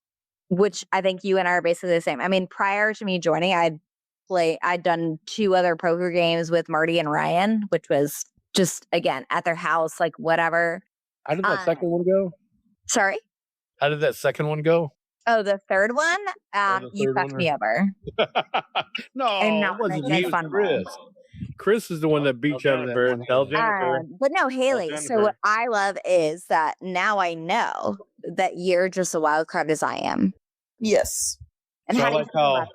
Which I think you and I are basically the same. I mean, prior to me joining, I'd done 2 other poker games with Marty and Ryan, which was just again at their house, like whatever.
How did that second one go?
Sorry.
How did that second one go?
Oh, the third one,
the
you
third
fucked
one,
me over.
No,
And
it
not
wasn't
in
me.
a
It was
fun way.
Chris. Chris is the one that beat you out of that one.
Tell Jennifer.
But no, Hailey. So
Jennifer.
what I love is that now I know that you're just a wild card as I am.
Yes.
And
So
how
I
do you
like
feel
how-
about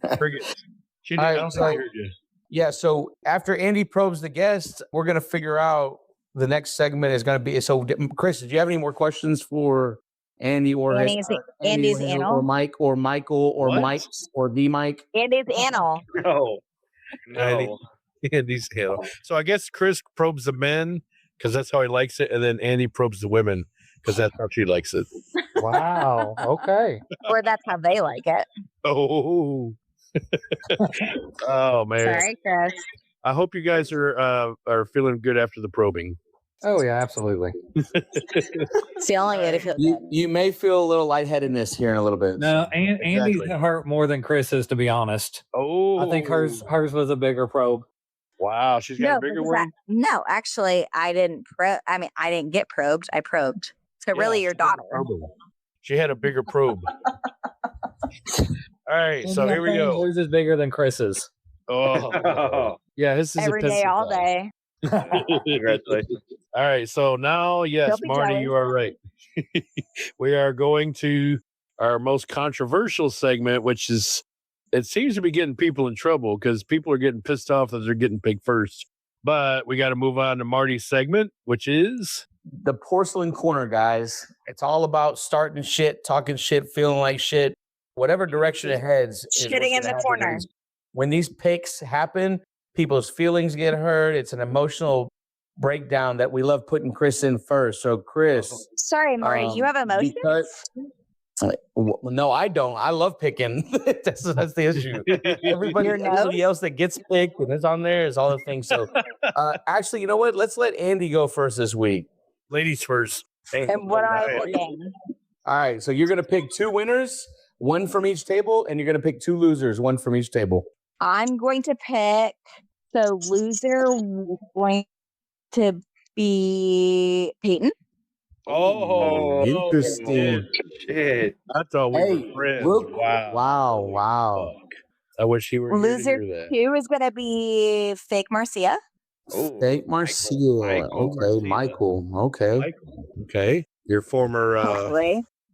that?
Forget. She
All
did.
right,
I don't
so-
think I heard you.
Yeah, so after Andy probes the guest, we're gonna figure out the next segment is gonna be. So, Chris, did you have any more questions for Andy or
Andy's
Andy
anal.
or Mike or Michael or
What?
Mike or the Mike?
Andy's anal.
No.
Andy.
No.
Andy's handle. So I guess Chris probes the men because that's how he likes it, and then Andy probes the women because that's how she likes it.
Wow. Okay.
Or that's how they like it.
Oh, Oh man.
Sorry, Chris.
I hope you guys are feeling good after the probing.
Oh yeah, absolutely.
Feeling it if
You may feel a little lightheadedness here in a little bit.
No, Andy's
Exactly.
hurt more than Chris's, to be honest.
Oh,
I think hers was a bigger probe.
Wow, she's got a bigger one.
No, actually, I didn't I didn't get probed. I probed. So really, your daughter.
She had a bigger probe. All right, so here we go.
Hers is bigger than Chris's.
Oh, yeah, this is
Every
a
day, all
pencil
day.
Congratulations.
All right, so now, yes,
Don't be
Marty,
jealous.
you are right. We are going to our most controversial segment, which is, it seems to be getting people in trouble because people are getting pissed off that they're getting picked first. But we got to move on to Marty's segment, which is
The Porcelain Corner, guys. It's all about starting shit, talking shit, feeling like shit. Whatever direction it heads. is what's
Shitting in
gonna
the
happen.
corner.
When these picks happen, people's feelings get hurt. It's an emotional breakdown that we love putting Chris in first. So, Chris.
Sorry, Marty. You have emotions?
No, I don't. I love picking. that's the issue. Everybody
nose?
else that gets picked and is on there is all the things. So, actually, you know what? Let's let Andy go first this week.
ladies first.
And what am I picking?
All right. So you're gonna pick 2 winners, 1 from each table, and you're gonna pick 2 losers, 1 from each table.
I'm going to pick the loser going to be Peyton.
Oh,
Interesting.
Shit.
I thought we
Hey,
were friends.
look.
Wow.
Wow.
Fuck. I wish he were here to
Loser
hear that.
2 is going to be fake Marcia.
Oh,
Fake Marcia.
Michael
Okay,
Marcia.
Michael. Okay.
Michael. Okay. Your former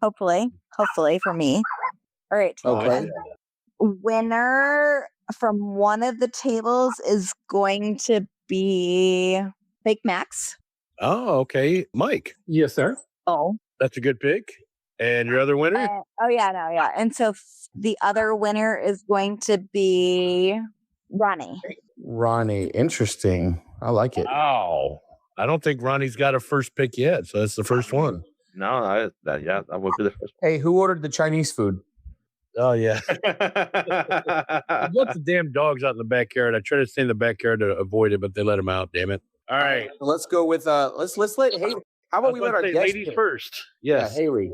Hopefully for me. All right.
Okay.
Winner from one of the tables is going to be fake Max.
Oh, okay. Mike.
Yes, sir.
Oh.
That's a good pick. And your other winner?
Yeah. And so the other winner is going to be Ronnie.
Ronnie, interesting. I like it.
Wow. I don't think Ronnie's got a first pick yet, so that's the first one.
No, that would be the first
Hey, who ordered the Chinese food?
Oh yeah.
one.
I let the damn dogs out in the backyard. I try to stay in the backyard to avoid it, but they let them out. Damn it! All right.
So let's go with let's let Haley. How about we let our guests
ladies
pick?
first?
Yeah,
Yes.
Haley.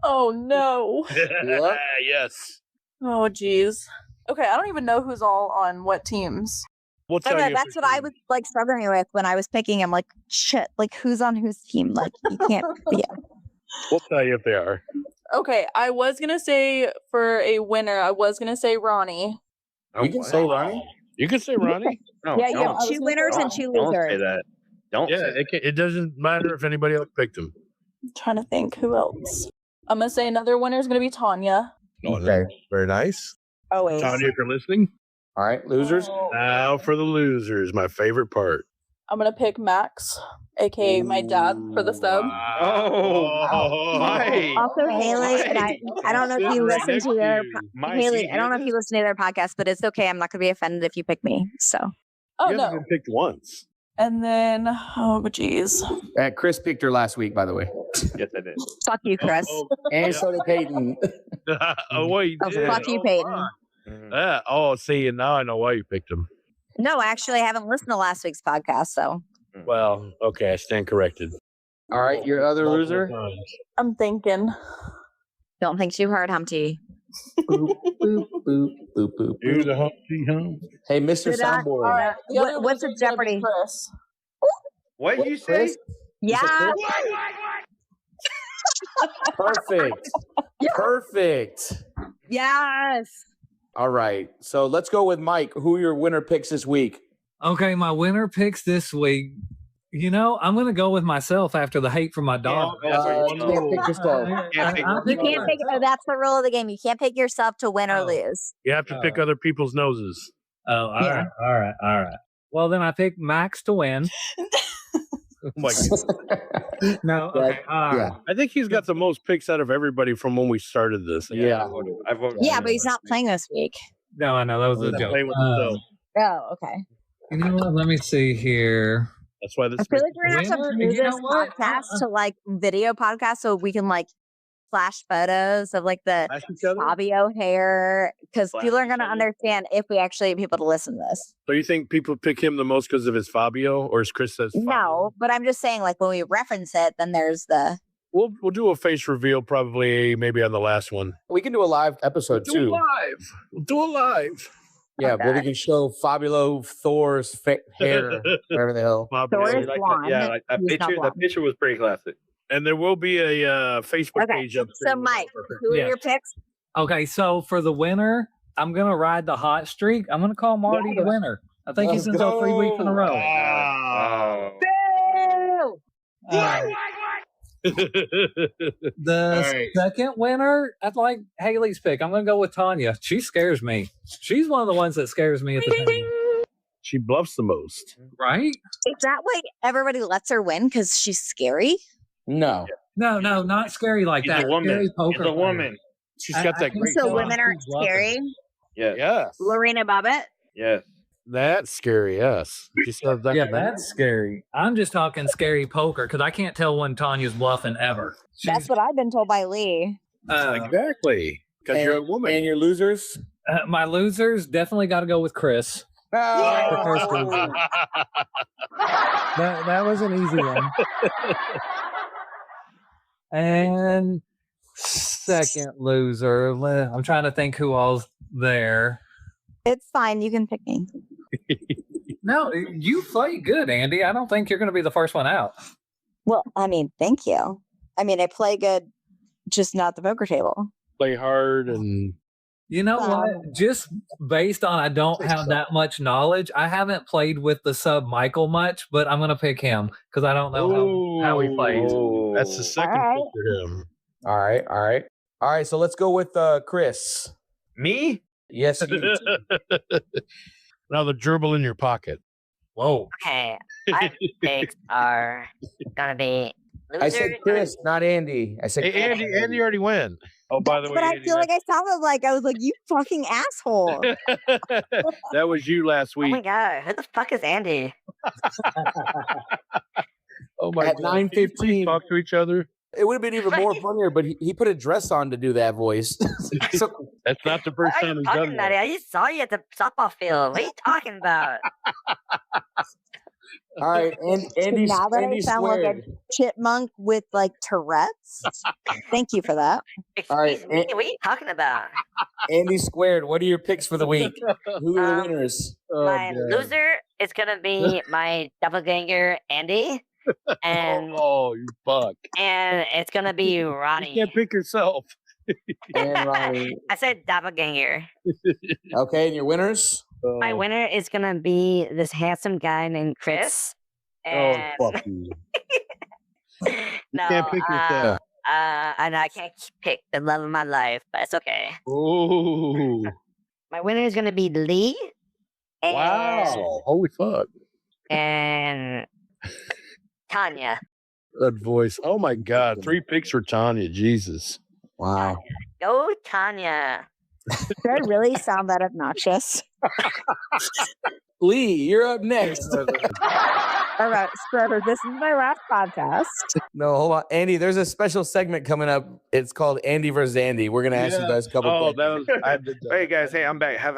Oh no.
Yep.
Yes.
Oh geez. Okay, I don't even know who's all on what teams.
We'll tell you if
That's
it's
what I
you.
was like struggling with when I was picking. I'm like, shit, like who's on whose team? Like you can't. Yeah.
We'll tell you if they are.
Okay, I was gonna say for a winner, I was gonna say Ronnie.
You can say Ronnie.
You can say Ronnie.
No,
Yeah, you have
don't.
2 winners and 2
Don't say
losers.
that. Don't
Yeah,
say that.
it doesn't matter if anybody else picked him.
I'm trying to think who else. I'm gonna say another winner is gonna be Tanya.
Okay.
Very nice.
Always.
Tanya, if you're listening.
All right, losers.
Now for the losers, my favorite part.
I'm gonna pick Max, aka my dad, for the sub.
Oh, Mike.
Also, Haley, and I don't know if you listen to their
Mike,
Haley.
you
I don't know if
hear
you listen to their podcast, but it's okay. I'm not going to be offended if you pick me. So
Oh
You haven't
no.
been picked once.
And then oh geez.
Chris picked her last week, by the way,
Yes, I did.
fuck you, Chris.
and so did Peyton.
Oh, wait.
Oh, fuck you, Peyton.
Oh, see, and now I know why you picked him.
No, actually, I haven't listened to last week's podcast. So
Well, okay, I stand corrected.
All right, your other loser.
I'm thinking.
don't think too hard, Humpty.
Boop, boop, boop, boop, boop,
Do
boop.
the Humpty Hump.
Hey, Mr.
Did I-
Soundboard.
All right. The other
What's the
loser's gonna be
Jeopardy?
Chris.
What did you say?
Chris?
Yeah.
Perfect. Perfect.
Yes.
All right, so let's go with Mike. Who are your winner picks this week?
Okay, my winner picks this week. You know, I'm going to go with myself after the hate from my dog.
You can't pick yourself.
You can't pick. That's the rule of the game. You can't pick yourself to win or
Oh.
lose.
You have to pick other people's noses.
Oh, all
Yeah.
right. Well, then I pick Max to win.
Oh my God.
No, okay.
Yeah.
I think he's got the most picks out of everybody from when we started this.
Yeah.
I voted.
Yeah, but he's not playing this week.
No, I know. That was a
He's
joke.
playing with himself.
Oh, okay.
You know what? Let me see here.
That's why this.
I feel like we're gonna have to
Winner,
move
you know
this
what?
podcast to like video podcast so we can like flash photos of like the
Flash each other?
Fabio hair because
Flash
people are
each
going to
other?
understand if we actually have people to listen to this.
So you think people pick him the most because of his Fabio, or as Chris says, Fabio?
No, but I'm just saying, like when we reference it, then there's the.
We'll do a face reveal probably maybe on the last one.
We can do a live episode
Do it
too.
live. We'll do it live.
Yeah, where we can show Fabulo Thor's hair, whatever the hell.
Fabio.
Thor is
Like
blonde.
that, yeah, like that
He's not
picture. That
blonde.
picture was pretty classic.
And there will be a Facebook
Okay,
page up.
so Mike, who are
Yeah.
your picks?
Okay, so for the winner, I'm gonna ride the hot streak. I'm gonna call Marty the winner. I think he's
Let's
gonna go 3 weeks in a row.
Wow.
The
All right.
second winner, I'd like Hailey's pick. I'm gonna go with Tanya. She scares me. She's one of the ones that scares me at the time.
She bluffs the most.
Right?
Is that why everybody lets her win? Because she's scary?
No.
No, not scary like
She's
that.
a woman.
Scary
She's
poker
a
player.
woman.
She's
I-
got
I
that
think
great.
So
Yeah.
women aren't
She's lovely.
scary?
Yes.
Yes.
Lorena Bobbitt?
Yes.
That's scary. Yes. She says that.
Yeah, that's scary. I'm just talking scary poker because I can't tell when Tanya's bluffing ever.
That's what I've been told by Lee.
Exactly. Because you're a woman.
And your losers?
My losers definitely got to go with Chris.
No.
That was an easy one. And second loser, I'm trying to think who all's there.
It's fine. You can pick me.
No, you played good, Andy. I don't think you're going to be the first one out.
Well, I mean, thank you. I mean, I play good, just not the poker table.
Play hard and
You know what? Just based on I don't have that much knowledge, I haven't played with the sub Michael much, but I'm going to pick him because I don't know how he plays.
Oh.
that's the second
All right.
pick for him.
All right. So let's go with Chris.
Me?
Yes, you.
Now the gerbil in your pocket.
Whoa.
Okay, my picks are gonna be loser.
I said Chris, not Andy. I said
Hey, Andy already went. Oh, by the way,
But I
Andy,
feel like I sounded like I was like, you fucking asshole.
that was you last
Oh
week.
my god, who the fuck is Andy?
Oh my
At
God.
9:15.
Talk to each other.
It would have been even more funnier, but he put a dress on to do that voice. So,
That's not the
What
first
are
time
you
he's
talking
done
about?
that.
I just saw you at the softball field. What are you talking about?
all right, and Andy,
Now that I
Andy
sound like a
squared.
chipmunk with like Tourette's. Thank you for that.
Excuse
right,
me, what are you talking about?
Andy squared. What are your picks for the week? Who are the
Um,
winners?
My loser is gonna be my doppelganger Andy, and
Oh, you fuck.
it's gonna be
You
Ronnie.
can't pick yourself.
And Ronnie.
I said doppelganger.
Okay, and your winners?
My winner is gonna be this handsome guy named Chris.
Oh,
And
fuck you.
no,
Can't pick yourself.
and I can't pick the love of my life, but it's okay.
Oh,
My winner is gonna be Lee. And,
wow. Holy fuck.
And Tanya.
That voice. Oh my God. 3 picks for Tanya. Jesus.
Wow.
Go Tanya.
Did I really sound that obnoxious?
Lee, you're up next.
All right, Spreader, this is my last podcast.
No, hold on. Andy, there's a special segment coming up. It's called Andy versus Andy. We're going to ask you guys a couple
Oh,
questions.
that was. I did that.
Hey guys, hey, I'm back. Have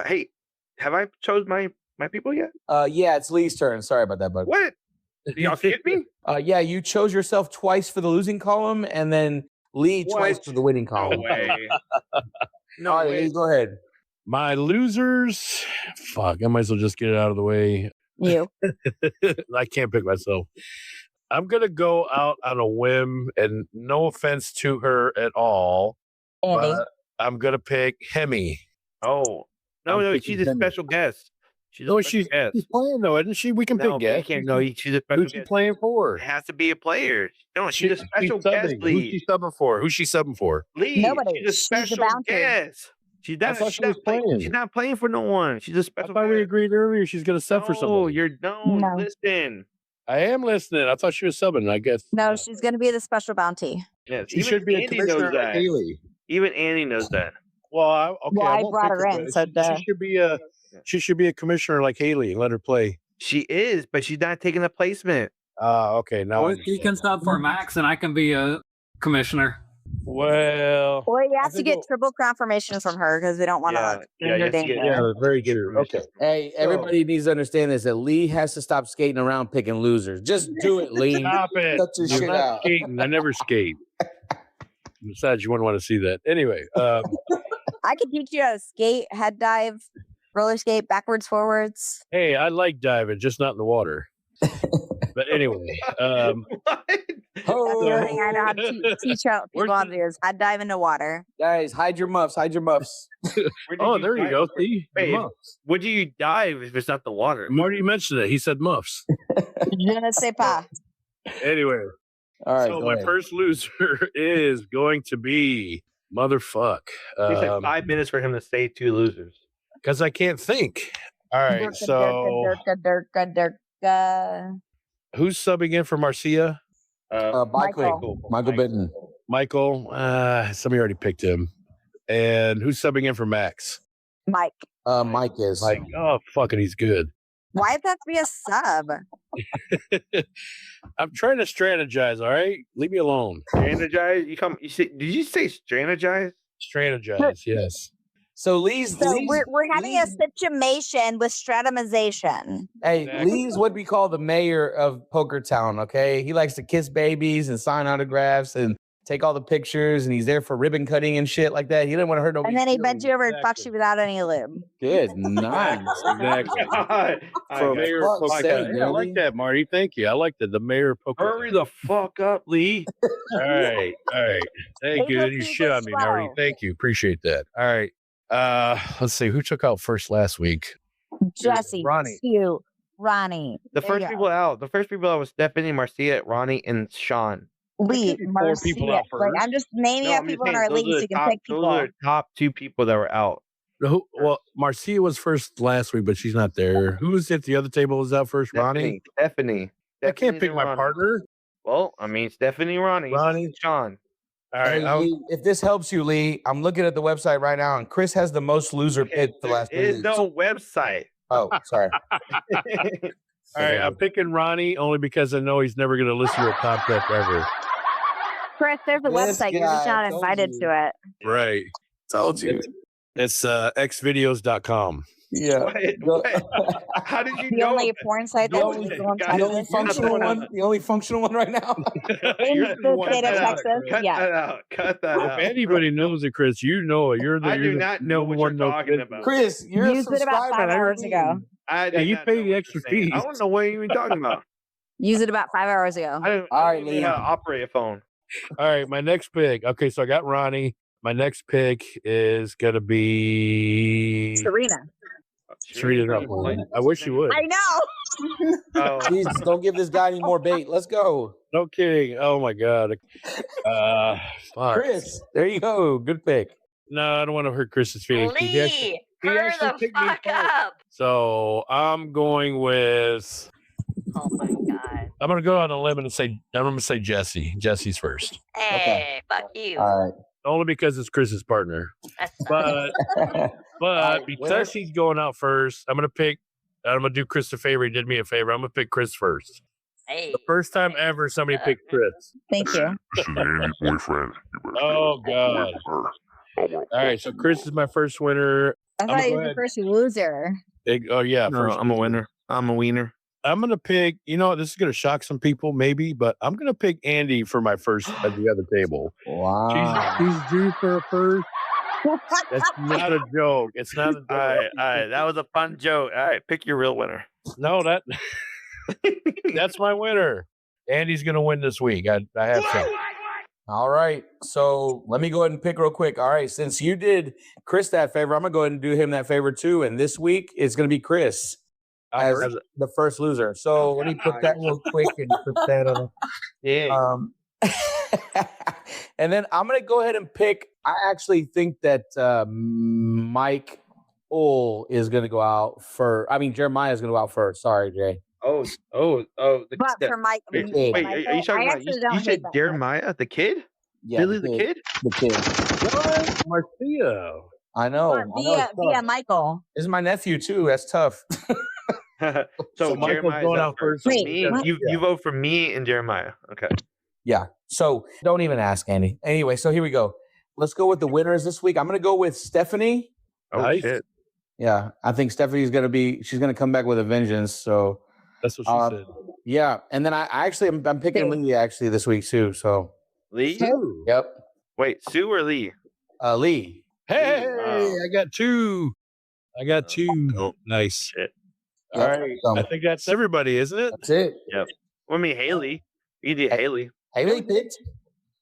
I chose my people yet?
Yeah, it's Lee's turn. Sorry about that, bud.
What? Y'all skip me?
Yeah, you chose yourself twice for the losing column and then Lee twice
What?
for the winning
No
column.
way. No
All right,
way.
Lee, go ahead.
My losers. Fuck. I might as well just get it out of the way.
You.
I can't pick myself. I'm going to go out on a whim, and no offense to her at all,
Andy.
but I'm going to pick Hemi.
Oh. No,
I'm
no,
picking
she's a
Henry.
special guest. She's a
No,
special guest.
she's playing, though, isn't she? We can
No,
pick guests.
can't. No, she's a special
Who's she
guest.
playing for?
It has to be a player. No, she's a
She's
special guest,
subbing.
Lee.
Who's she subbing for? Who's she subbing for?
Lee,
Nobody.
she's a
She's a
special
bouncer.
guest. She's not,
thought
she's
she was
not
playing.
She's not playing for no one. She's a
I
special
thought we
guest.
agreed earlier she's going to sub for
No,
somebody.
No.
listen.
I am listening. I thought she was subbing, I guess.
No, she's going to be the special bounty.
Yes,
She
even
should be a
Andy
commissioner
knows
like
that.
Haley.
Even Andy knows that.
Well, okay.
Well, I
won't
brought
pick
her in,
but
so duh.
she should be a commissioner like Haley and let her play.
She is, but she's not taking a placement.
Okay. Now I
He can
understand.
sub for Max, and I can be a commissioner.
Well,
Or you
I
have to
think
get
we'll-
triple confirmation from her because we don't want to
Yeah,
danger
you have to get-
danger.
yeah, very
Get
true.
permission.
Okay.
Hey, everybody needs to understand this that Lee has to stop skating around picking losers. Just do it, Lee.
Stop it.
Cut your
I'm
shit
not
out.
skating. I never skate. Besides, you wouldn't want to see that. Anyway,
I could teach you how to skate, head dive, roller skate, backwards, forwards.
hey, I like diving, just not in the water. But anyway,
That's the only thing I know how to teach out people how to do is head dive into water.
Guys, hide your muffs. Hide your muffs.
oh, there you go. See, the
Wait,
muffs.
Would you dive if it's not the water?
Marty mentioned it. He said muffs.
Je ne sais pas.
Anyway,
All right.
so
go
my
ahead.
first loser is going to be motherfuck.
It took 5 minutes for him to say 2 losers.
Because I can't think. All right, so who's subbing in for Marcia?
Michael. Michael Bitten.
Michael. Somebody already picked him. And who's subbing in for Max?
Mike.
Mike is.
Mike. Oh, fucking, he's good.
Why does that have to be a sub?
I'm trying to strategize. All right, leave me alone.
Strategize? Did you say strategize?
Strategize. Yes.
So Lee's.
So we're having a situation with stratumization.
Hey,
Exactly.
Lee's what we call the mayor of Poker Town, okay? He likes to kiss babies and sign autographs and take all the pictures, and he's there for ribbon cutting and shit like that. He didn't want to hurt nobody.
And then he bent you over and fucked you without any lube.
Good. Nice.
Exactly.
For
Mayor
fuck's
of Poker
sake,
Town. Yeah, I like
Neely.
that, Marty. Thank you. I like that. The mayor of Poker.
Hurry the fuck up, Lee.
All right. Thank you. You shit on me, Marty. Thank you. Appreciate that. All right. Let's see. Who took out first last week?
Jesse,
Ronnie.
Stu, Ronnie.
The
There you
first
go.
people out. The first people out was Stephanie, Marcia, Ronnie, and Sean.
Lee,
Four people out
Marcia. Like,
first.
I'm just naming
No,
out
I'm
people
just
in our
saying,
league so you can pick people.
Those are the top 2 people that were out.
Well, Marcia was first last week, but she's not there. Who was at the other table? Was out first? Ronnie.
Stephanie.
I can't
Stephanie
pick
and
my
Ronnie.
partner.
Well, I mean, Stephanie, Ronnie, Sean.
All right.
Hey, Lee, if this helps you, Lee, I'm looking at the website right now, and Chris has the most loser picks the last 3
There is
weeks.
no website.
Oh, sorry.
All right. I'm picking Ronnie only because I know he's never going to listen to a top pick ever.
Chris, there's a
This
website. You're just
guy
not
told
invited
you.
to it.
Right.
Told you.
It's xvideos.com.
Yeah.
What? How did you
The
know?
only porn site that
No,
we
guys,
go on
guys,
top
The
of
only
this.
functional one. The only functional one right now.
In
You're
the
one
state of
that out,
Texas,
Chris.
Cut
yeah.
that out. Cut that
If
out.
anybody knows it, Chris, you know it. You're the.
I
you're
do
the
not know what
one
you're
knows
talking
it.
about.
Chris, you're a
Used it about
subscriber.
5
and
hours ago.
I did
you
not
pay
know
the
what
extra
you're saying. I
fees.
don't know what you're even talking about.
Use it about 5 hours ago.
I don't,
All
I
right,
don't even know how to
Liam.
operate a phone.
All right, my next pick. Okay, so I got Ronnie. My next pick is gonna be
Serena.
Serena. Not playing. I wish you would.
I know.
Oh,
Jesus, don't give this guy any more bait. Let's go.
No kidding. Oh my god. Fuck.
Chris, there you go. Good pick.
No, I don't want to hurt Chris's feelings. He actually-
Lee,
he
hurry
actually
the
picked me
fuck
first.
up.
So I'm going with.
Oh my god.
I'm gonna go on a limb and say I'm gonna say Jesse. Jesse's first,
Hey, fuck you.
All
only because it's Chris's partner.
That's
But
right.
but
winner.
because he's going out first, I'm gonna do Chris a favor. He did me a favor. I'm gonna pick Chris first.
hey.
The first time ever somebody picked Chris.
Thank you.
This is Andy's boyfriend. You better
Oh
stay away
god.
from her. I wanna
All right, so Chris is my first winner.
I
gonna
thought you
go
were the
ahead.
first loser.
Oh yeah,
no,
first.
I'm a winner. I'm a wiener.
I'm gonna pick. You know, this is gonna shock some people, maybe, but I'm gonna pick Andy for my first at the other table.
Wow.
She's due for a first. That's not a joke. It's not a joke.
All right. That was a fun joke. All right, pick your real winner.
No, that's my winner. Andy's gonna win this week. I have faith.
All right. So let me go ahead and pick real quick. All right. Since you did Chris that favor, I'm going to go ahead and do him that favor too. And this week it's going to be Chris as the first loser. So let me put that real quick and put that on.
Yeah.
And then I'm going to go ahead and pick. I actually think that Mike is going to go out first. I mean, Jeremiah is going to go out first. Sorry, Jay.
Oh.
But for Mike,
Wait,
Michael,
are you talking about? You said Jeremiah, the kid?
Yeah,
Billy, the kid?
The kid.
What? Marcia.
I know.
Via Michael.
This is my nephew too. That's tough.
so
Michael's
Jeremiah's
going
up
out first.
Wait,
Me,
what?
you vote for me and Jeremiah. Okay.
Yeah. So don't even ask, Andy. Anyway, so here we go. Let's go with the winners this week. I'm going to go with Stephanie.
Oh,
Nice.
shit.
Yeah. I think Stephanie's going to she's going to come back with a vengeance. So
That's what she said.
yeah. And then I'm picking Lee actually this week too. So
Lee?
yep.
Wait, Sue or Lee?
Lee.
Hey,
Wow.
I got two. Nice.
Shit.
All right. I think that's everybody, isn't it?
That's it.
Yep. Well, I mean, Hailey. You did Hailey.
Hailey picked.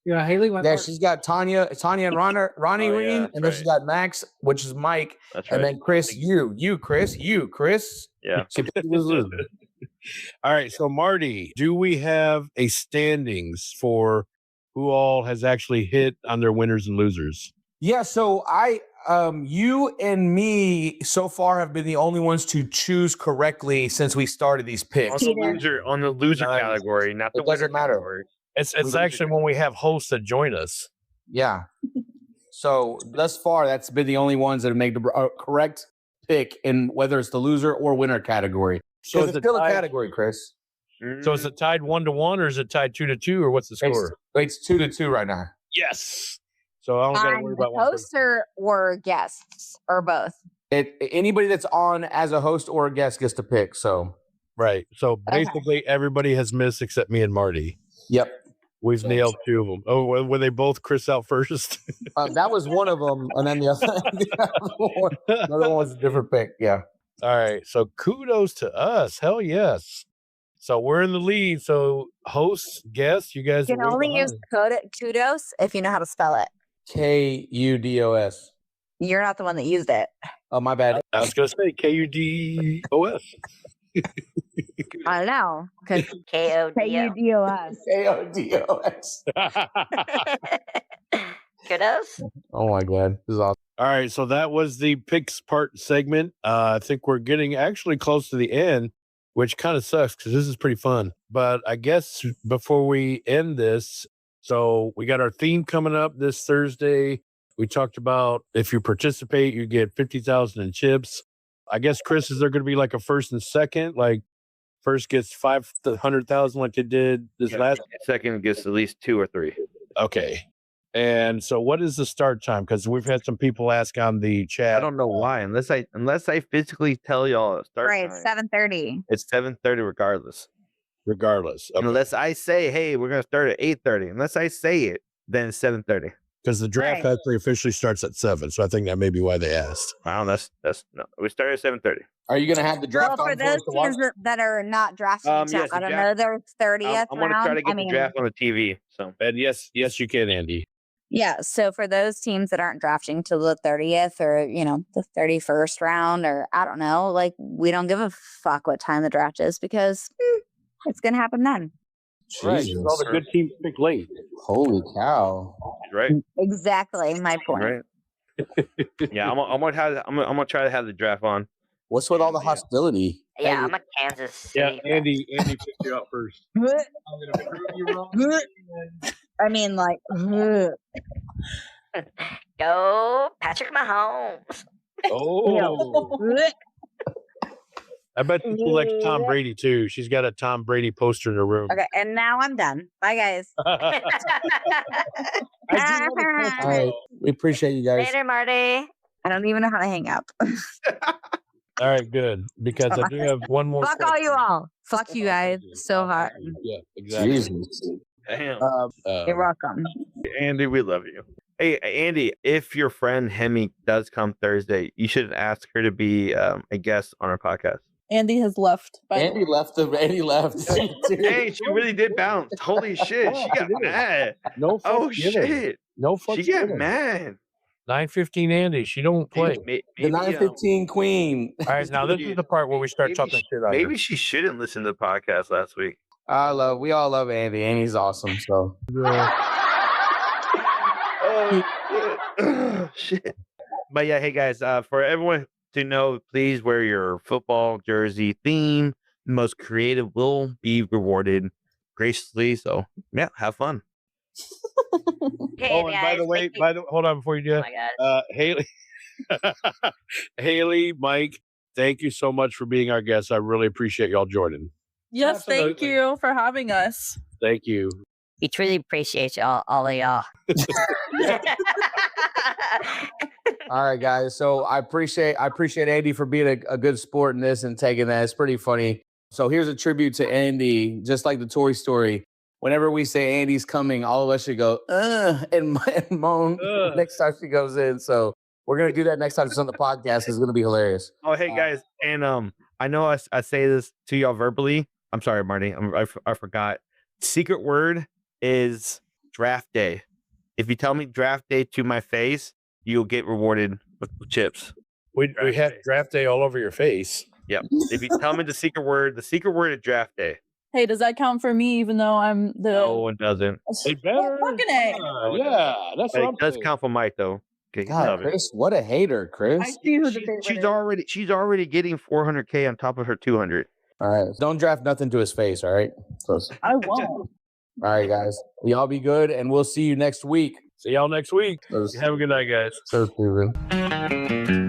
Yeah, Haley went
Yeah,
first.
she's got Tanya and Ronnie
Oh,
Reen,
yeah,
and then
that's
she's got Max, which is Mike,
That's
and
right.
then Chris, Chris.
Yeah.
All right. So, Marty, do we have a standings for who all has actually hit on their winners and losers?
Yeah, so you and me so far have been the only ones to choose correctly since we started these picks.
On the loser
Nice.
category, not the
It doesn't
winner
matter.
category.
It's actually when we have hosts that join us.
Yeah. So thus far, that's been the only ones that have made the correct pick in whether it's the loser or winner category. So
So
it's
is it
still a
tied-
category, Chris.
So is it tied 1-1 or is it tied 2-2 or what's the score?
It's 2-2 right now.
Yes. So I don't got to worry about one.
Hosts or guests or both.
Anybody that's on as a host or a guest gets to pick. So
Right. So basically, everybody has missed except me and Marty.
yep.
We've nailed two of them. Oh, were they both Chris out first?
That was one of them, and then the other one was a different pick. Yeah.
All right. So kudos to us. Hell yes. So we're in the lead. So hosts, guests, you guys
You can
are way
only use
behind.
kudos if you know how to spell it.
Kudos.
You're not the one that used it.
Oh, my bad.
I was going to say KUDOS.
I don't know. Because
KODO.
KUDOS.
Kudos.
Kudos.
Oh my God, this is awesome.
All right. So that was the picks part segment. I think we're getting actually close to the end, which kind of sucks because this is pretty fun. But I guess before we end this, so we got our theme coming up this Thursday. We talked about if you participate, you get 50,000 in chips. I guess, Chris, is there going to be like a first and second? Like first gets 500,000 like they did this last?
Second gets at least 2 or 3.
Okay. And so what is the start time? Because we've had some people ask on the chat.
I don't know why, unless I physically tell y'all start
Right,
time.
7:30.
It's 7:30 regardless.
Regardless. Okay.
Unless I say, hey, we're gonna start at 8:30. Unless I say it, then it's 7:30.
Because the draft
Right.
actually officially starts at 7. So I think that may be why they asked.
Wow, that's no. We started at 7:30.
Are you gonna have the draft
Well, for
on for
those
us to watch?
teams that are not drafting
Yes,
I
the
don't
draft-
know their 30th
I'm gonna try
round.
to get
I mean,
the draft on the TV. So
And yes, you can, Andy.
yeah. So for those teams that aren't drafting till the 30th or, the 31st round or I don't know, like we don't give a fuck what time the draft is because it's going to happen then.
Right.
Jesus.
All the good teams pick late.
Holy cow!
right,
Exactly my point.
right. Yeah, I'm gonna try to have the draft on.
What's with all the hostility?
Yeah, I'm a Kansas City.
Yeah,
fan.
Andy picked you up first. I'm going to prove you wrong.
I mean, like,
Go Patrick Mahomes.
Oh. I bet she likes Tom Brady too. She's got a Tom Brady poster in her room.
okay. And now I'm done. Bye, guys.
All right, we appreciate you guys.
Later, Marty.
I don't even know how to hang up.
All right, good. Because I do have one more.
Fuck all you all. Fuck you guys so hard.
Yeah, exactly.
Jesus.
Damn,
You're welcome.
Andy, we love you. Hey, Andy, if your friend Hemi does come Thursday, you should ask her to be a guest on our podcast.
Andy has left.
Andy left. Andy left.
Hey, she really did bounce. Holy shit, she got mad.
No fuck
Oh
giving.
shit,
No fuck
she got
giving.
mad.
9:15 Andy. She don't play.
The 915 queen.
All right, now this is the part where we start talking shit on her.
Maybe she shouldn't listen to the podcast last week.
We all love Andy. Andy's awesome. So
Oh shit. But yeah, hey guys, for everyone to know, please wear your football jersey theme. The most creative will be rewarded graciously. So yeah, have fun.
Hey,
Oh, and by
guys,
the way,
thank you.
hold on before you do
Oh
that.
my God.
Hailey, Hailey, Mike, thank you so much for being our guest. I really appreciate y'all joining.
Yes, thank
Absolutely.
you for having us.
Thank you.
We truly appreciate all of y'all.
All right, guys. So I appreciate Andy for being a good sport in this and taking that. It's pretty funny. So here's a tribute to Andy, just like the Toy Story. Whenever we say Andy's coming, all of us should go, and moan next time she goes in. So we're gonna do that next time she's on the podcast. It's gonna be hilarious.
Oh, hey guys, and I know I say this to y'all verbally. I'm sorry, Marty. I forgot. Secret word is draft day. If you tell me draft day to my face, you'll get rewarded with chips.
We have draft day all over your face.
Yep. If you tell me the secret word is draft day.
Hey, does that count for me? Even though I'm the
No, it doesn't.
It better.
Fucking A.
Yeah, that's what
It
I'm
does
saying.
count for Mike though. Okay,
God,
love it.
Chris, what a hater, Chris.
I see who the favorite is.
She's already getting 400K on top of her 200.
All right. Don't draft nothing to his face, all right? So,
I won't.
all right, guys. Y'all be good, and we'll see you next week.
See y'all next week. Have a good night, guys.
So stupid.